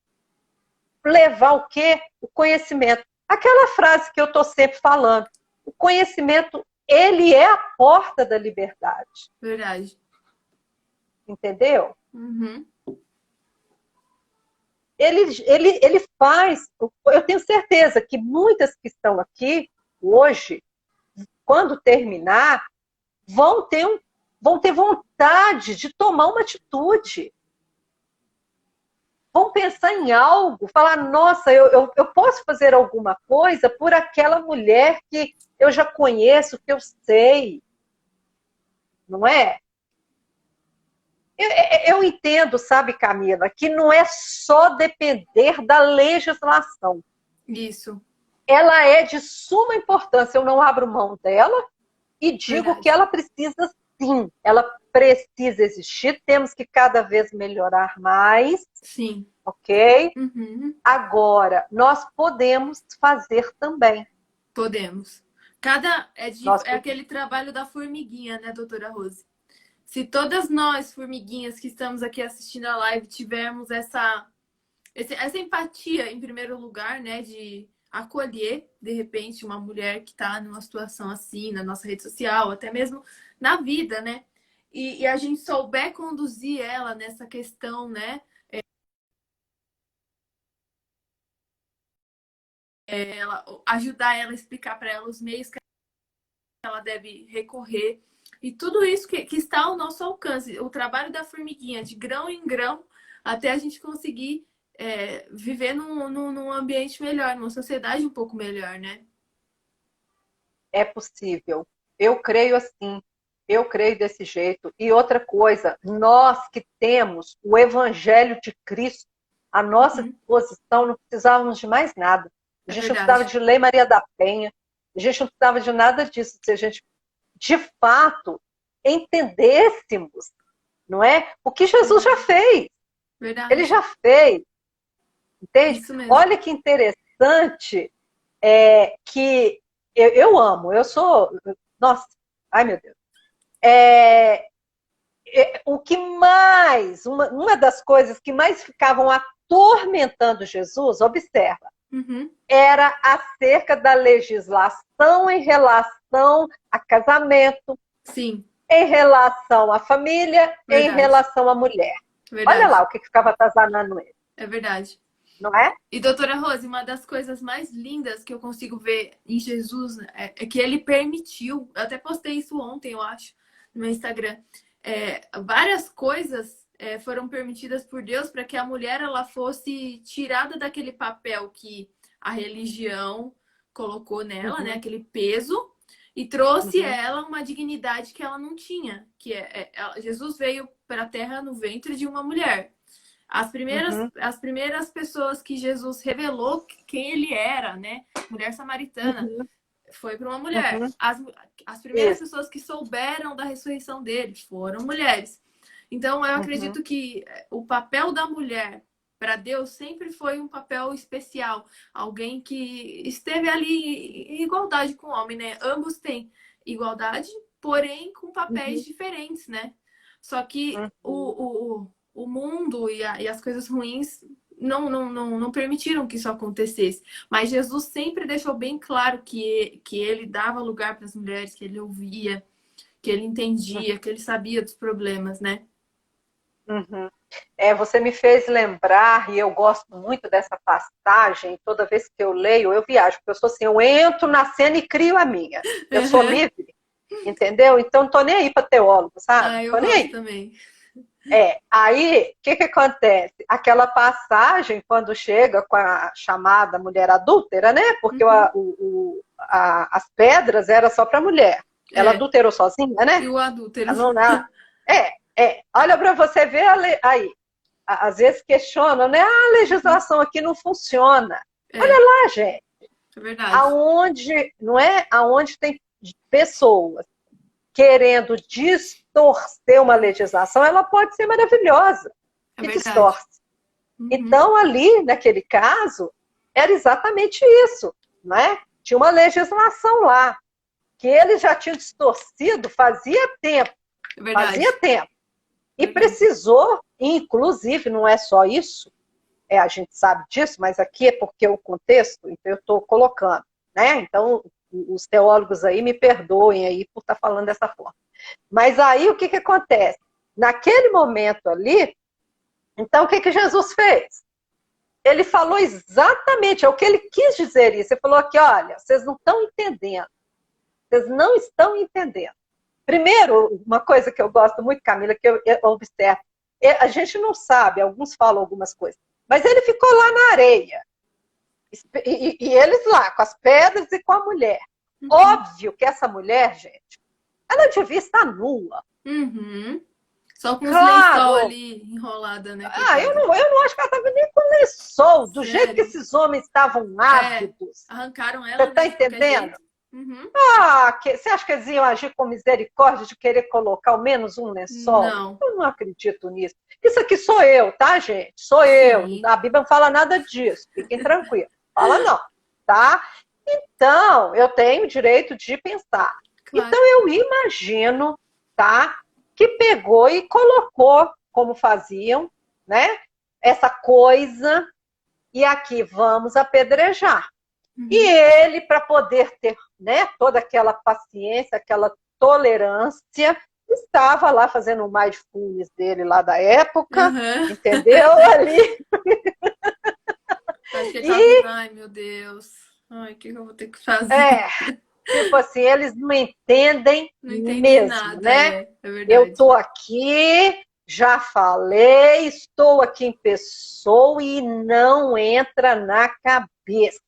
levar o quê? O conhecimento. Aquela frase que eu estou sempre falando. O conhecimento, ele é a porta da liberdade. Verdade. Entendeu? Ele faz... Eu tenho certeza que muitas que estão aqui hoje, quando terminar, vão ter vontade de tomar uma atitude. Vão pensar em algo, falar, nossa, eu posso fazer alguma coisa por aquela mulher que eu já conheço, que eu sei. Não é? Eu entendo, sabe, Camila, que não é só depender da legislação. Isso. Ela é de suma importância. Eu não abro mão dela e digo Verdade. que ela precisa, sim. Ela precisa existir. Temos que cada vez melhorar mais. Sim. Ok? Agora, nós podemos fazer também. Podemos. É aquele trabalho da formiguinha, né, doutora Rose? Se todas nós, formiguinhas, que estamos aqui assistindo a live, tivermos essa empatia, em primeiro lugar, né, de acolher, de repente, uma mulher que está numa situação assim, na nossa rede social, até mesmo na vida, né? E a gente souber conduzir ela nessa questão, né? Ajudar ela, explicar para ela os meios que ela deve recorrer. E tudo isso que está ao nosso alcance. O trabalho da formiguinha, de grão em grão, até a gente conseguir viver num ambiente melhor, numa sociedade um pouco melhor, né? É possível. Eu creio assim. Eu creio desse jeito. E outra coisa, nós que temos o Evangelho de Cristo à nossa disposição, não precisávamos de mais nada. A gente não precisava de Lei Maria da Penha. A gente não precisava de nada disso. Se a gente, de fato, entendêssemos, não é? O que Jesus já fez. Verdade. Ele já fez. Entende? Isso mesmo. Olha que interessante que eu amo. Eu sou... Nossa, ai meu Deus. O que mais... Uma das coisas que mais ficavam atormentando Jesus, observa, era acerca da legislação em relação a casamento, sim, em relação à família, em relação à mulher. Verdade. Olha lá o que ficava atazanando ele. É verdade. Não é? E, doutora Rose, uma das coisas mais lindas que eu consigo ver em Jesus é que ele permitiu, eu até postei isso ontem, eu acho, no meu Instagram, várias coisas foram permitidas por Deus para que a mulher ela fosse tirada daquele papel que a religião colocou nela, né, aquele peso, e trouxe ela uma dignidade que ela não tinha, que Jesus veio para a Terra no ventre de uma mulher. As primeiras pessoas que Jesus revelou quem ele era, né, mulher samaritana, foi para uma mulher. As primeiras pessoas que souberam da ressurreição dele foram mulheres. Então, eu acredito que o papel da mulher para Deus sempre foi um papel especial. Alguém que esteve ali em igualdade com o homem, né? Ambos têm igualdade, porém com papéis diferentes, né? Só que o mundo e as coisas ruins não permitiram que isso acontecesse. Mas Jesus sempre deixou bem claro que ele dava lugar para as mulheres, que ele ouvia, que ele entendia, que ele sabia dos problemas, né? Você me fez lembrar, e eu gosto muito dessa passagem, toda vez que eu leio, eu viajo, porque eu sou assim, eu entro na cena e crio a minha. Eu sou livre, entendeu? Então não tô nem aí para teólogo, sabe? Eu tô nem gosto aí. também. Aí, o que acontece? Aquela passagem, quando chega com a chamada mulher adúltera, né? Porque Uhum. as pedras eram só para mulher. Ela É, adulterou sozinha, e né? o adúltero. Não. Olha para você ver aí. Às vezes questionam, né? A Uhum. legislação aqui não funciona. É, Ah, gente, é verdade. não é? Aonde tem pessoas querendo distorcer uma legislação, ela pode ser maravilhosa É e verdade. distorce. Uhum. Então, ali, naquele caso, era exatamente isso, não é? Tinha uma legislação lá, que eles já tinham distorcido É verdade. fazia tempo. É E verdade. precisou, inclusive, não é só isso, a gente sabe disso, mas aqui é porque o contexto, então eu estou colocando, né? Então, os teólogos aí me perdoem aí por estar falando dessa forma. Mas aí o que acontece? Naquele momento ali, então o que Jesus fez? Ele falou exatamente, é o que ele quis dizer isso. Ele falou aqui, olha, vocês não estão entendendo. Vocês não estão entendendo. Primeiro, uma coisa que eu gosto muito, Camila, que eu observo, a gente não sabe, alguns falam algumas coisas, mas ele ficou lá na areia. E eles lá, com as pedras e com a mulher. Uhum. Óbvio que essa mulher, gente, ela devia estar nua. Uhum. Só com os lençol Claro, ali enrolada, né, eu coitada? não, eu não acho que ela estava nem com lençol, do jeito que Sério. esses homens estavam É, ávidos. arrancaram Você ela, né, está de qualquer entendendo? jeito. Uhum. Você acha que eles iam agir com misericórdia de querer colocar ao menos um lençol? Não. Eu não acredito nisso. Isso aqui sou eu, tá, gente? Sou eu. Sim, A Bíblia não fala nada disso. Fiquem tranquilos. Fala não, tá? Então, eu tenho o direito de pensar. claro. Então, eu imagino, tá? Que pegou e colocou, como faziam, né? Essa coisa, e aqui vamos apedrejar. E Uhum. ele, para poder ter, né, toda aquela paciência, aquela tolerância, estava lá fazendo o mindfulness dele lá da época, Aham. entendeu? Ali. Acho que ele tava pensando, E, ai meu Deus, ai, o que eu vou ter que fazer? é, tipo assim, eles não entendem Não entendi mesmo, nada, né? é Eu verdade. tô aqui, já falei, estou aqui em pessoa e não entra na cabeça.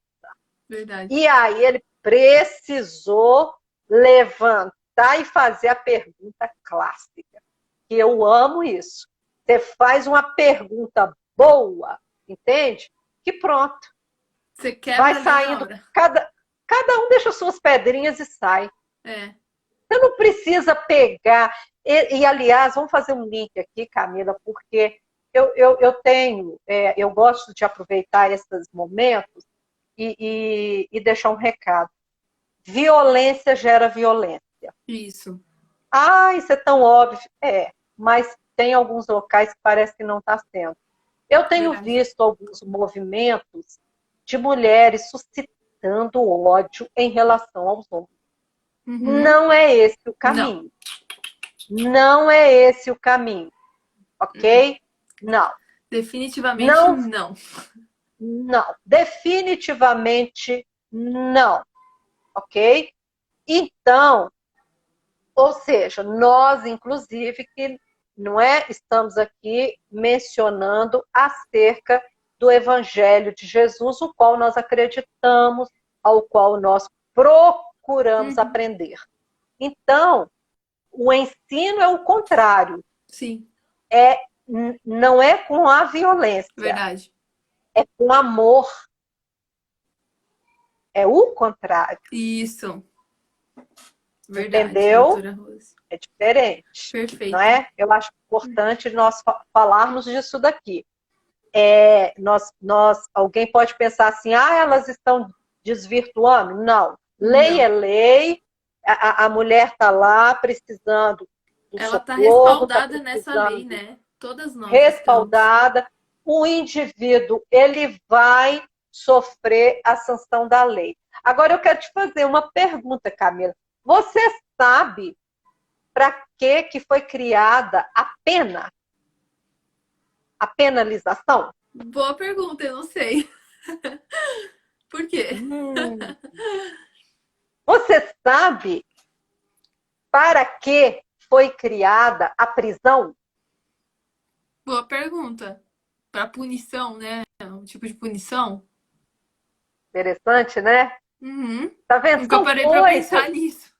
Verdade. E aí ele precisou levantar e fazer a pergunta clássica. Que eu amo isso. Você faz uma pergunta boa, entende? Que pronto. Você Vai quebra ali na saindo, hora. cada um deixa suas pedrinhas e sai. É. Você não precisa pegar. Aliás, vamos fazer um link aqui, Camila, porque eu gosto de aproveitar esses momentos e deixar um recado. Violência gera violência. Isso. Isso é tão óbvio. Mas tem alguns locais que parece que não está sendo. Eu tenho Verdade. visto alguns movimentos de mulheres suscitando ódio em relação aos homens. Uhum. Não é esse o Não. caminho. Não é esse o caminho. Uhum. Ok? Não. Definitivamente Não, não. não. Definitivamente não. Ok? Então, ou seja, nós, inclusive, que não é, estamos aqui mencionando acerca do Evangelho de Jesus, o qual nós acreditamos, ao qual nós procuramos Uhum. aprender. Então, o ensino é o contrário, Sim, não é com a violência, verdade. é com amor, é o contrário, Isso. Verdade, entendeu? doutora Rose. É diferente, não Perfeito. é? Eu acho importante nós falarmos disso daqui. Alguém pode pensar assim, elas estão desvirtuando. Não. Lei é Não. lei, a mulher está lá precisando do Ela tá socorro, está respaldada nessa lei, precisando né? Todas nós estamos. respaldada. O indivíduo, ele vai sofrer a sanção da lei. Agora, eu quero te fazer uma pergunta, Camila. Você sabe para que foi criada a pena, a penalização? Boa pergunta, eu não sei. Por quê? Hum. Você sabe para que foi criada a prisão? Boa pergunta. Pra punição, né? Um tipo de punição. Interessante, né? Uhum. Tá vendo? Nunca São parei pra coisas. pensar nisso.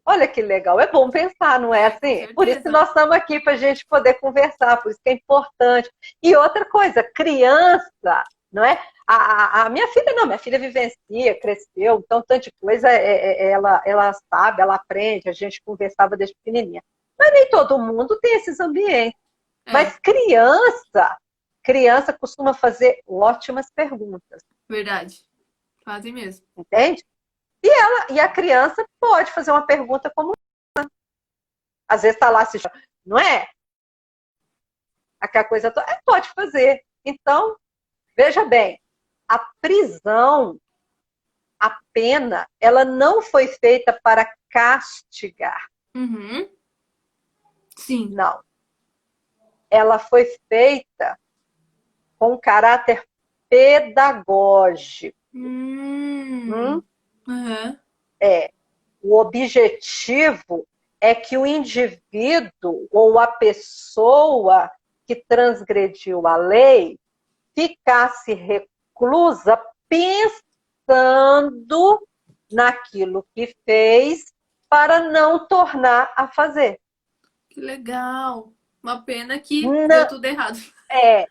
Olha que legal, é bom pensar, não é É, com assim? Por isso que certeza. nós estamos aqui para a gente poder conversar, por isso que é importante. E outra coisa, criança, não é? A minha filha não, minha filha vivencia, cresceu, então tanta coisa ela sabe, ela aprende, a gente conversava desde pequenininha. Mas nem todo mundo tem esses ambientes. É, Mas criança costuma fazer ótimas perguntas, verdade. Fazem mesmo. entende? E a criança pode fazer uma pergunta como, às vezes está lá assistindo, não é? Aquela coisa toda, pode fazer. Então, veja bem, a prisão, a pena, ela não foi feita para castigar. Uhum. Sim. Não. Ela foi feita com caráter pedagógico. Hum. Hum? Uhum. O objetivo é que o indivíduo ou a pessoa que transgrediu a lei ficasse reclusa pensando naquilo que fez para não tornar a fazer. Que legal. Uma pena que deu Não, tudo errado. é,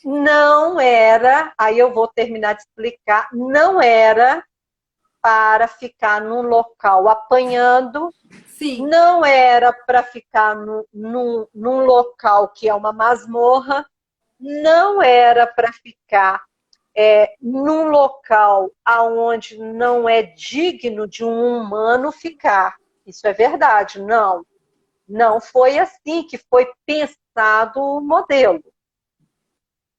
não era, aí eu vou terminar de explicar, não era para ficar num local apanhando, Sim. não era para ficar num local que é uma masmorra, não era para ficar num local aonde não é digno de um humano ficar. Isso é verdade, não. Não foi assim que foi pensado o modelo.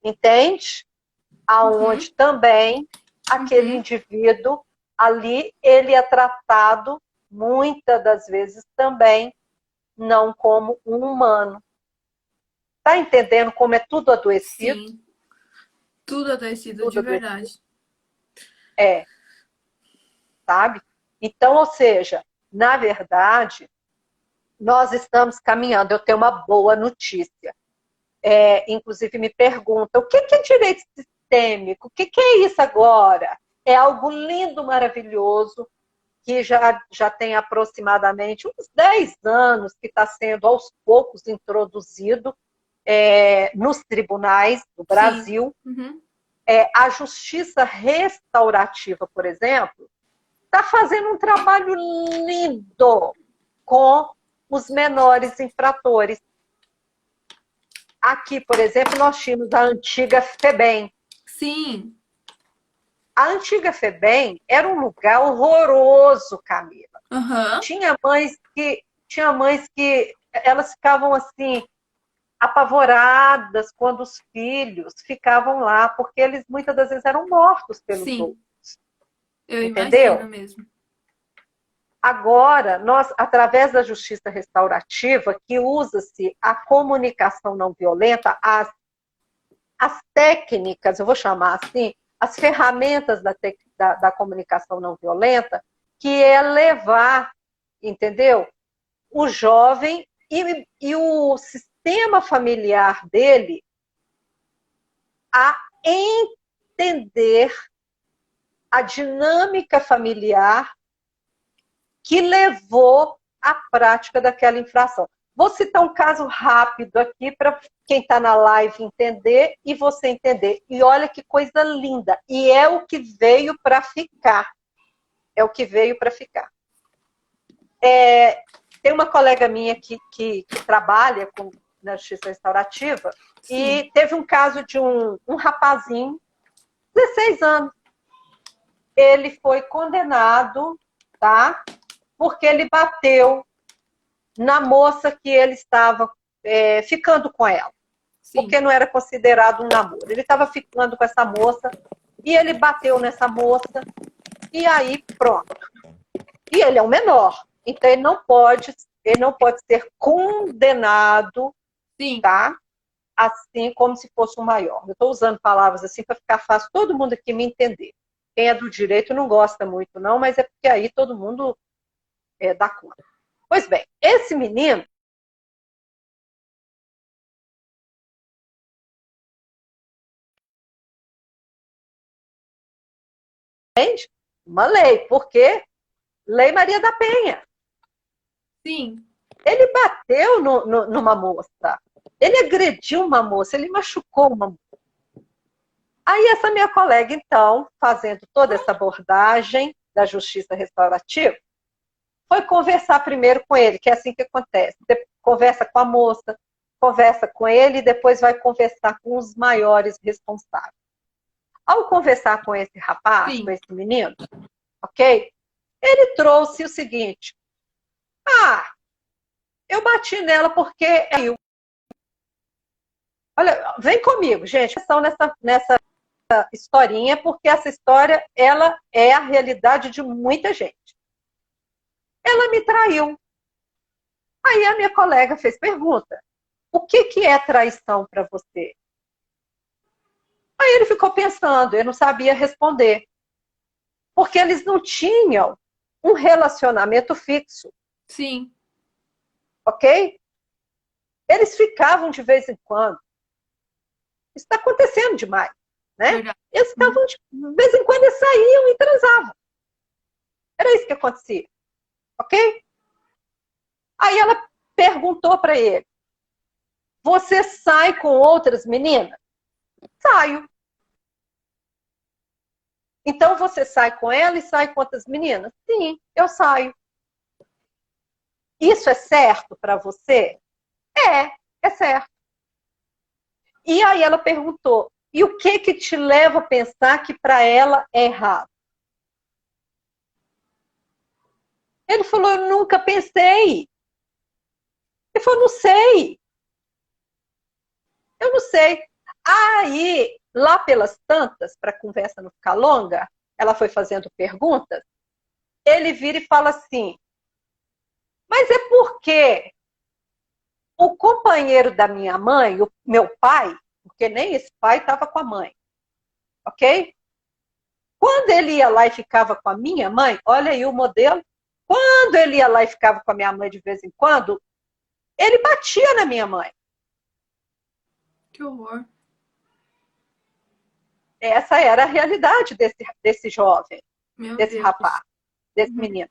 Entende? Uhum. Aonde também aquele Uhum. indivíduo ali, ele é tratado muitas das vezes também não como um humano. Está entendendo como é tudo adoecido? Sim. Tudo adoecido Tudo de adoecido. verdade. É, sabe? Então, ou seja, na verdade, nós estamos caminhando. Eu tenho uma boa notícia. Inclusive, me pergunta, o que é direito sistêmico? O que é isso agora? É algo lindo, maravilhoso, que já tem aproximadamente uns 10 anos que está sendo aos poucos introduzido nos tribunais do Sim. Brasil. Uhum. A justiça restaurativa, por exemplo, está fazendo um trabalho lindo com os menores infratores. Aqui, por exemplo, nós tínhamos a antiga FEBEM. Sim. A antiga FEBEM era um lugar horroroso, Camila. Aham. Tinha mães que elas ficavam assim apavoradas quando os filhos ficavam lá, porque eles muitas das vezes eram mortos pelos Sim. outros, Eu entendeu? imagino mesmo. Agora, nós, através da justiça restaurativa, que usa-se a comunicação não violenta, as técnicas, eu vou chamar assim, as ferramentas da comunicação não violenta, que é levar, entendeu? O jovem e o sistema familiar dele a entender a dinâmica familiar que levou à prática daquela infração. Vou citar um caso rápido aqui para quem está na live entender e você entender. E olha que coisa linda. E é o que veio para ficar. É o que veio para ficar. Tem uma colega minha que trabalha na justiça restaurativa Sim. e teve um caso de um rapazinho, 16 anos. Ele foi condenado, tá? Porque ele bateu na moça que ele estava ficando com ela. Sim. Porque não era considerado um namoro. Ele estava ficando com essa moça e ele bateu nessa moça e aí pronto. E ele é um menor, então ele não pode ser condenado, Sim. tá? Assim como se fosse um maior. Eu estou usando palavras assim para ficar fácil todo mundo aqui me entender. Quem é do direito não gosta muito, não, mas é porque aí todo mundo dá conta. Pois bem, esse menino Uma lei. Por quê? Lei Maria da Penha. Sim. Ele bateu numa moça. Ele agrediu uma moça, ele machucou uma moça. Aí essa minha colega, então, fazendo toda essa abordagem da justiça restaurativa, foi conversar primeiro com ele, que é assim que acontece. Conversa com a moça, conversa com ele e depois vai conversar com os maiores responsáveis. Ao conversar com esse rapaz, Sim. com esse menino, ok? Ele trouxe o seguinte: eu bati nela porque olha, vem comigo, gente, estão nessa historinha, porque essa história, ela é a realidade de muita gente. Ela me traiu. Aí a minha colega fez pergunta: o que é traição para você? Aí ele ficou pensando, eu não sabia responder. Porque eles não tinham um relacionamento fixo. Sim. Ok? Eles ficavam de vez em quando. Isso está acontecendo demais. Né? Verdade. Eles ficavam, de vez em quando, eles saíam e transavam. Era isso que acontecia. Ok? Aí ela perguntou para ele: você sai com outras meninas? Saio. Então você sai com ela e sai com outras meninas? Sim, eu saio. Isso é certo para você? É certo. E aí ela perguntou: e o que te leva a pensar que para ela é errado? Ele falou: eu nunca pensei. Ele falou: não sei. Eu não sei. Aí, lá pelas tantas, para a conversa não ficar longa, ela foi fazendo perguntas, ele vira e fala assim: mas é porque o companheiro da minha mãe, o meu pai, porque nem esse pai estava com a mãe, ok? Quando ele ia lá e ficava com a minha mãe, olha aí o modelo, quando ele ia lá e ficava com a minha mãe de vez em quando, ele batia na minha mãe. Que horror. Essa era a realidade desse jovem, desse Deus. rapaz, desse menino.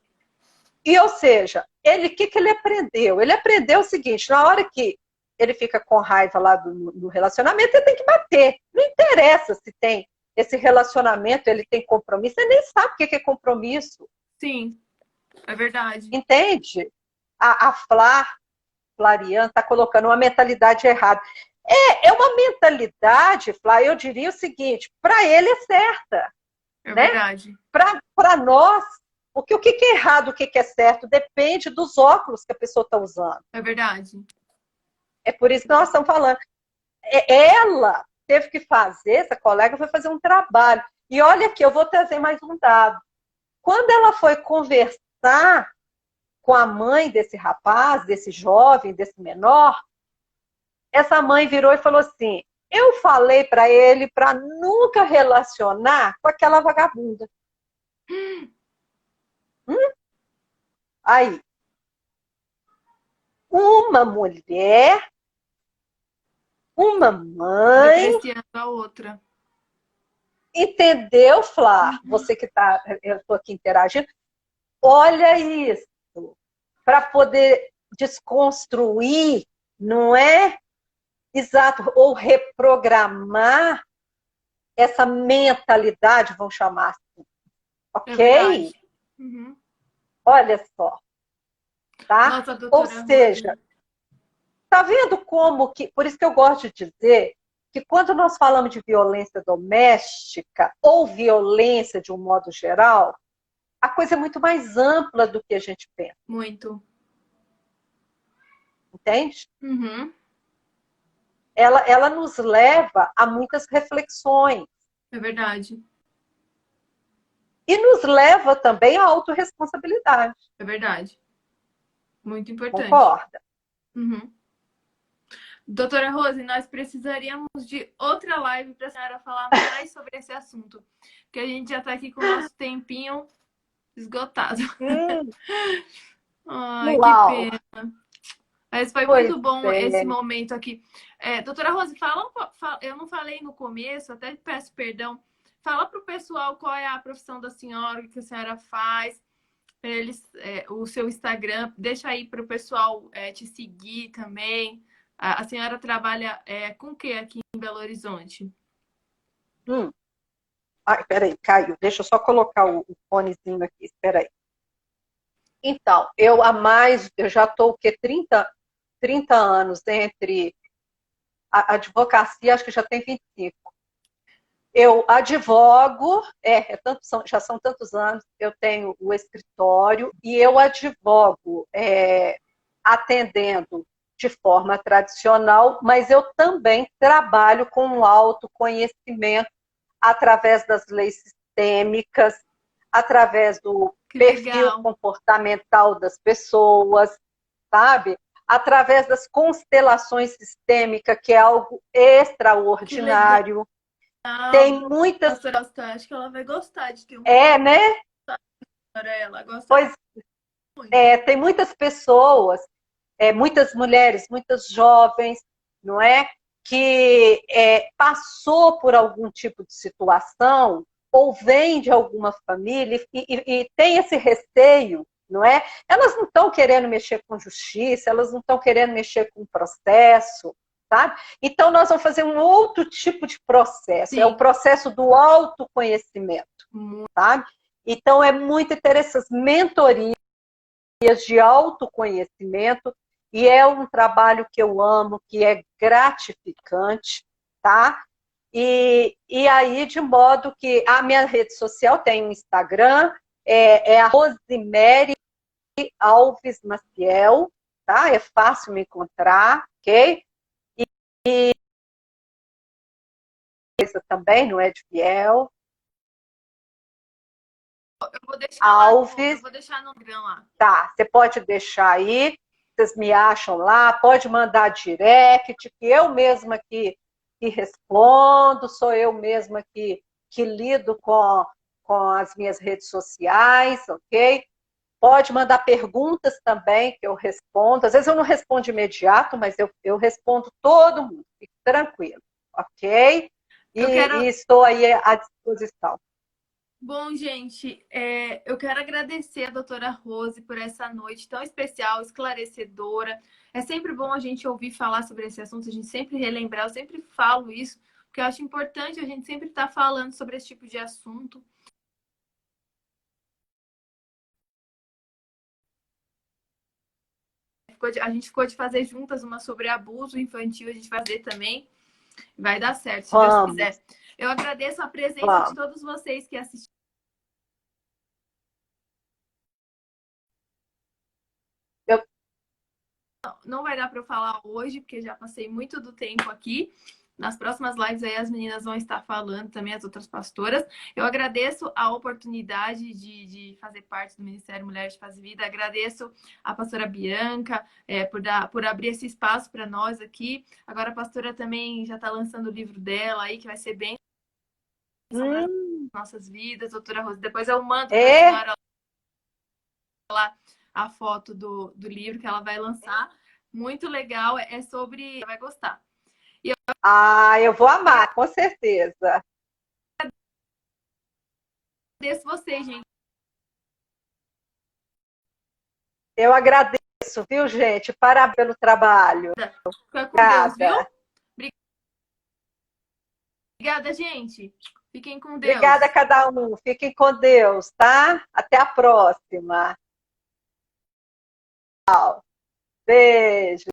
E, ou seja, o que ele aprendeu? Ele aprendeu o seguinte: na hora que ele fica com raiva lá do relacionamento, ele tem que bater. Não interessa se tem esse relacionamento, ele tem compromisso, ele nem sabe o que é compromisso. Sim, é verdade. Entende? A Flarian está colocando uma mentalidade errada. É uma mentalidade, Flá, eu diria o seguinte: para ele é certa. É né? verdade. Para nós, porque o que é errado, o que é certo, depende dos óculos que a pessoa está usando. É verdade. É por isso que nós estamos falando. Ela teve que fazer, essa colega foi fazer um trabalho. E olha aqui, eu vou trazer mais um dado. Quando ela foi conversar com a mãe desse rapaz, desse jovem, desse menor, essa mãe virou e falou assim: eu falei para ele para nunca relacionar com aquela vagabunda. Aí, uma mulher, uma mãe, Depreciando a outra. entendeu, Flá? Você que está, eu estou aqui interagindo, olha isso, para poder desconstruir, não é? Exato, ou reprogramar essa mentalidade, vamos chamar assim, É ok? verdade. Uhum. Olha só, tá? Nossa, Ou doutora seja, Rose. tá vendo como que, por isso que eu gosto de dizer que quando nós falamos de violência doméstica ou violência de um modo geral, a coisa é muito mais ampla do que a gente pensa. Muito. Entende? Uhum. Ela nos leva a muitas reflexões. É verdade. E nos leva também à autorresponsabilidade. É verdade. Muito importante. Concorda? Uhum. Doutora Rose, nós precisaríamos de outra live para a senhora falar mais sobre esse assunto. Porque a gente já está aqui com o nosso tempinho esgotado. Ai, que Uau! pena. Mas foi Pois muito bom é. esse momento aqui. Doutora Rose, eu não falei no começo, até peço perdão, Fala para o pessoal qual é a profissão da senhora, o que a senhora faz, eles, o seu Instagram, deixa aí para o pessoal te seguir também. A senhora trabalha com o que aqui em Belo Horizonte? Ai, peraí, caiu. Deixa eu só colocar o fonezinho aqui, espera aí. Então, eu já estou o quê? 30 anos entre a advocacia, acho que já tem 25. Eu advogo, já são tantos anos, eu tenho o escritório e eu advogo atendendo de forma tradicional, mas eu também trabalho com o autoconhecimento através das leis sistêmicas, através do perfil comportamental das pessoas, sabe? Através das constelações sistêmicas, que é algo extraordinário. Tem muitas. Acho que ela vai gostar de ter um. Né? Ela gosta pois muito. Tem muitas pessoas, muitas mulheres, muitas jovens, não é? Que passou por algum tipo de situação ou vem de alguma família e tem esse receio, não é? Elas não estão querendo mexer com justiça, elas não estão querendo mexer com processo, sabe? Então, nós vamos fazer um outro tipo de processo, Sim. É o processo do autoconhecimento, sabe? Então, é muito interessante, mentorias de autoconhecimento, e é um trabalho que eu amo, que é gratificante, tá? E aí, de modo que a minha rede social tem um Instagram, é a Rosemary Alves Maciel, tá? É fácil me encontrar, ok? E isso também não é de fiel. Eu vou deixar Alves. Eu vou deixar no Instagram lá. Tá, você pode deixar aí, vocês me acham lá, pode mandar direct, que eu mesma que respondo, sou eu mesma que lido com as minhas redes sociais, ok? Pode mandar perguntas também, que eu respondo. Às vezes eu não respondo de imediato, mas eu respondo todo mundo, fique tranquilo, ok? E estou aí à disposição. Bom, gente, eu quero agradecer a doutora Rose por essa noite tão especial, esclarecedora. É sempre bom a gente ouvir falar sobre esse assunto, a gente sempre relembrar, eu sempre falo isso, porque eu acho importante a gente sempre estar falando sobre esse tipo de assunto. A gente ficou de fazer juntas uma sobre abuso infantil, a gente vai fazer também. Vai dar certo, se Deus quiser. Eu agradeço a presença de todos vocês que assistiram. Não vai dar para eu falar hoje, porque já passei muito do tempo aqui. Nas próximas lives aí as meninas vão estar falando também, as outras pastoras. Eu agradeço a oportunidade de fazer parte do Ministério Mulheres de Paz e Vida. Agradeço a pastora Bianca por abrir esse espaço para nós aqui. Agora a pastora também já está lançando o livro dela aí, que vai ser bem sobre as nossas vidas, doutora Rosa. Depois eu mando para a senhora lá a foto do livro que ela vai lançar. Muito legal, é sobre... vai gostar. Eu vou amar, com certeza. Agradeço vocês, gente. Eu agradeço, viu, gente? Parabéns pelo trabalho. Fica com Deus, viu? Obrigada, gente. Fiquem com Deus. Obrigada a cada um. Fiquem com Deus, tá? Até a próxima. Tchau. Beijo.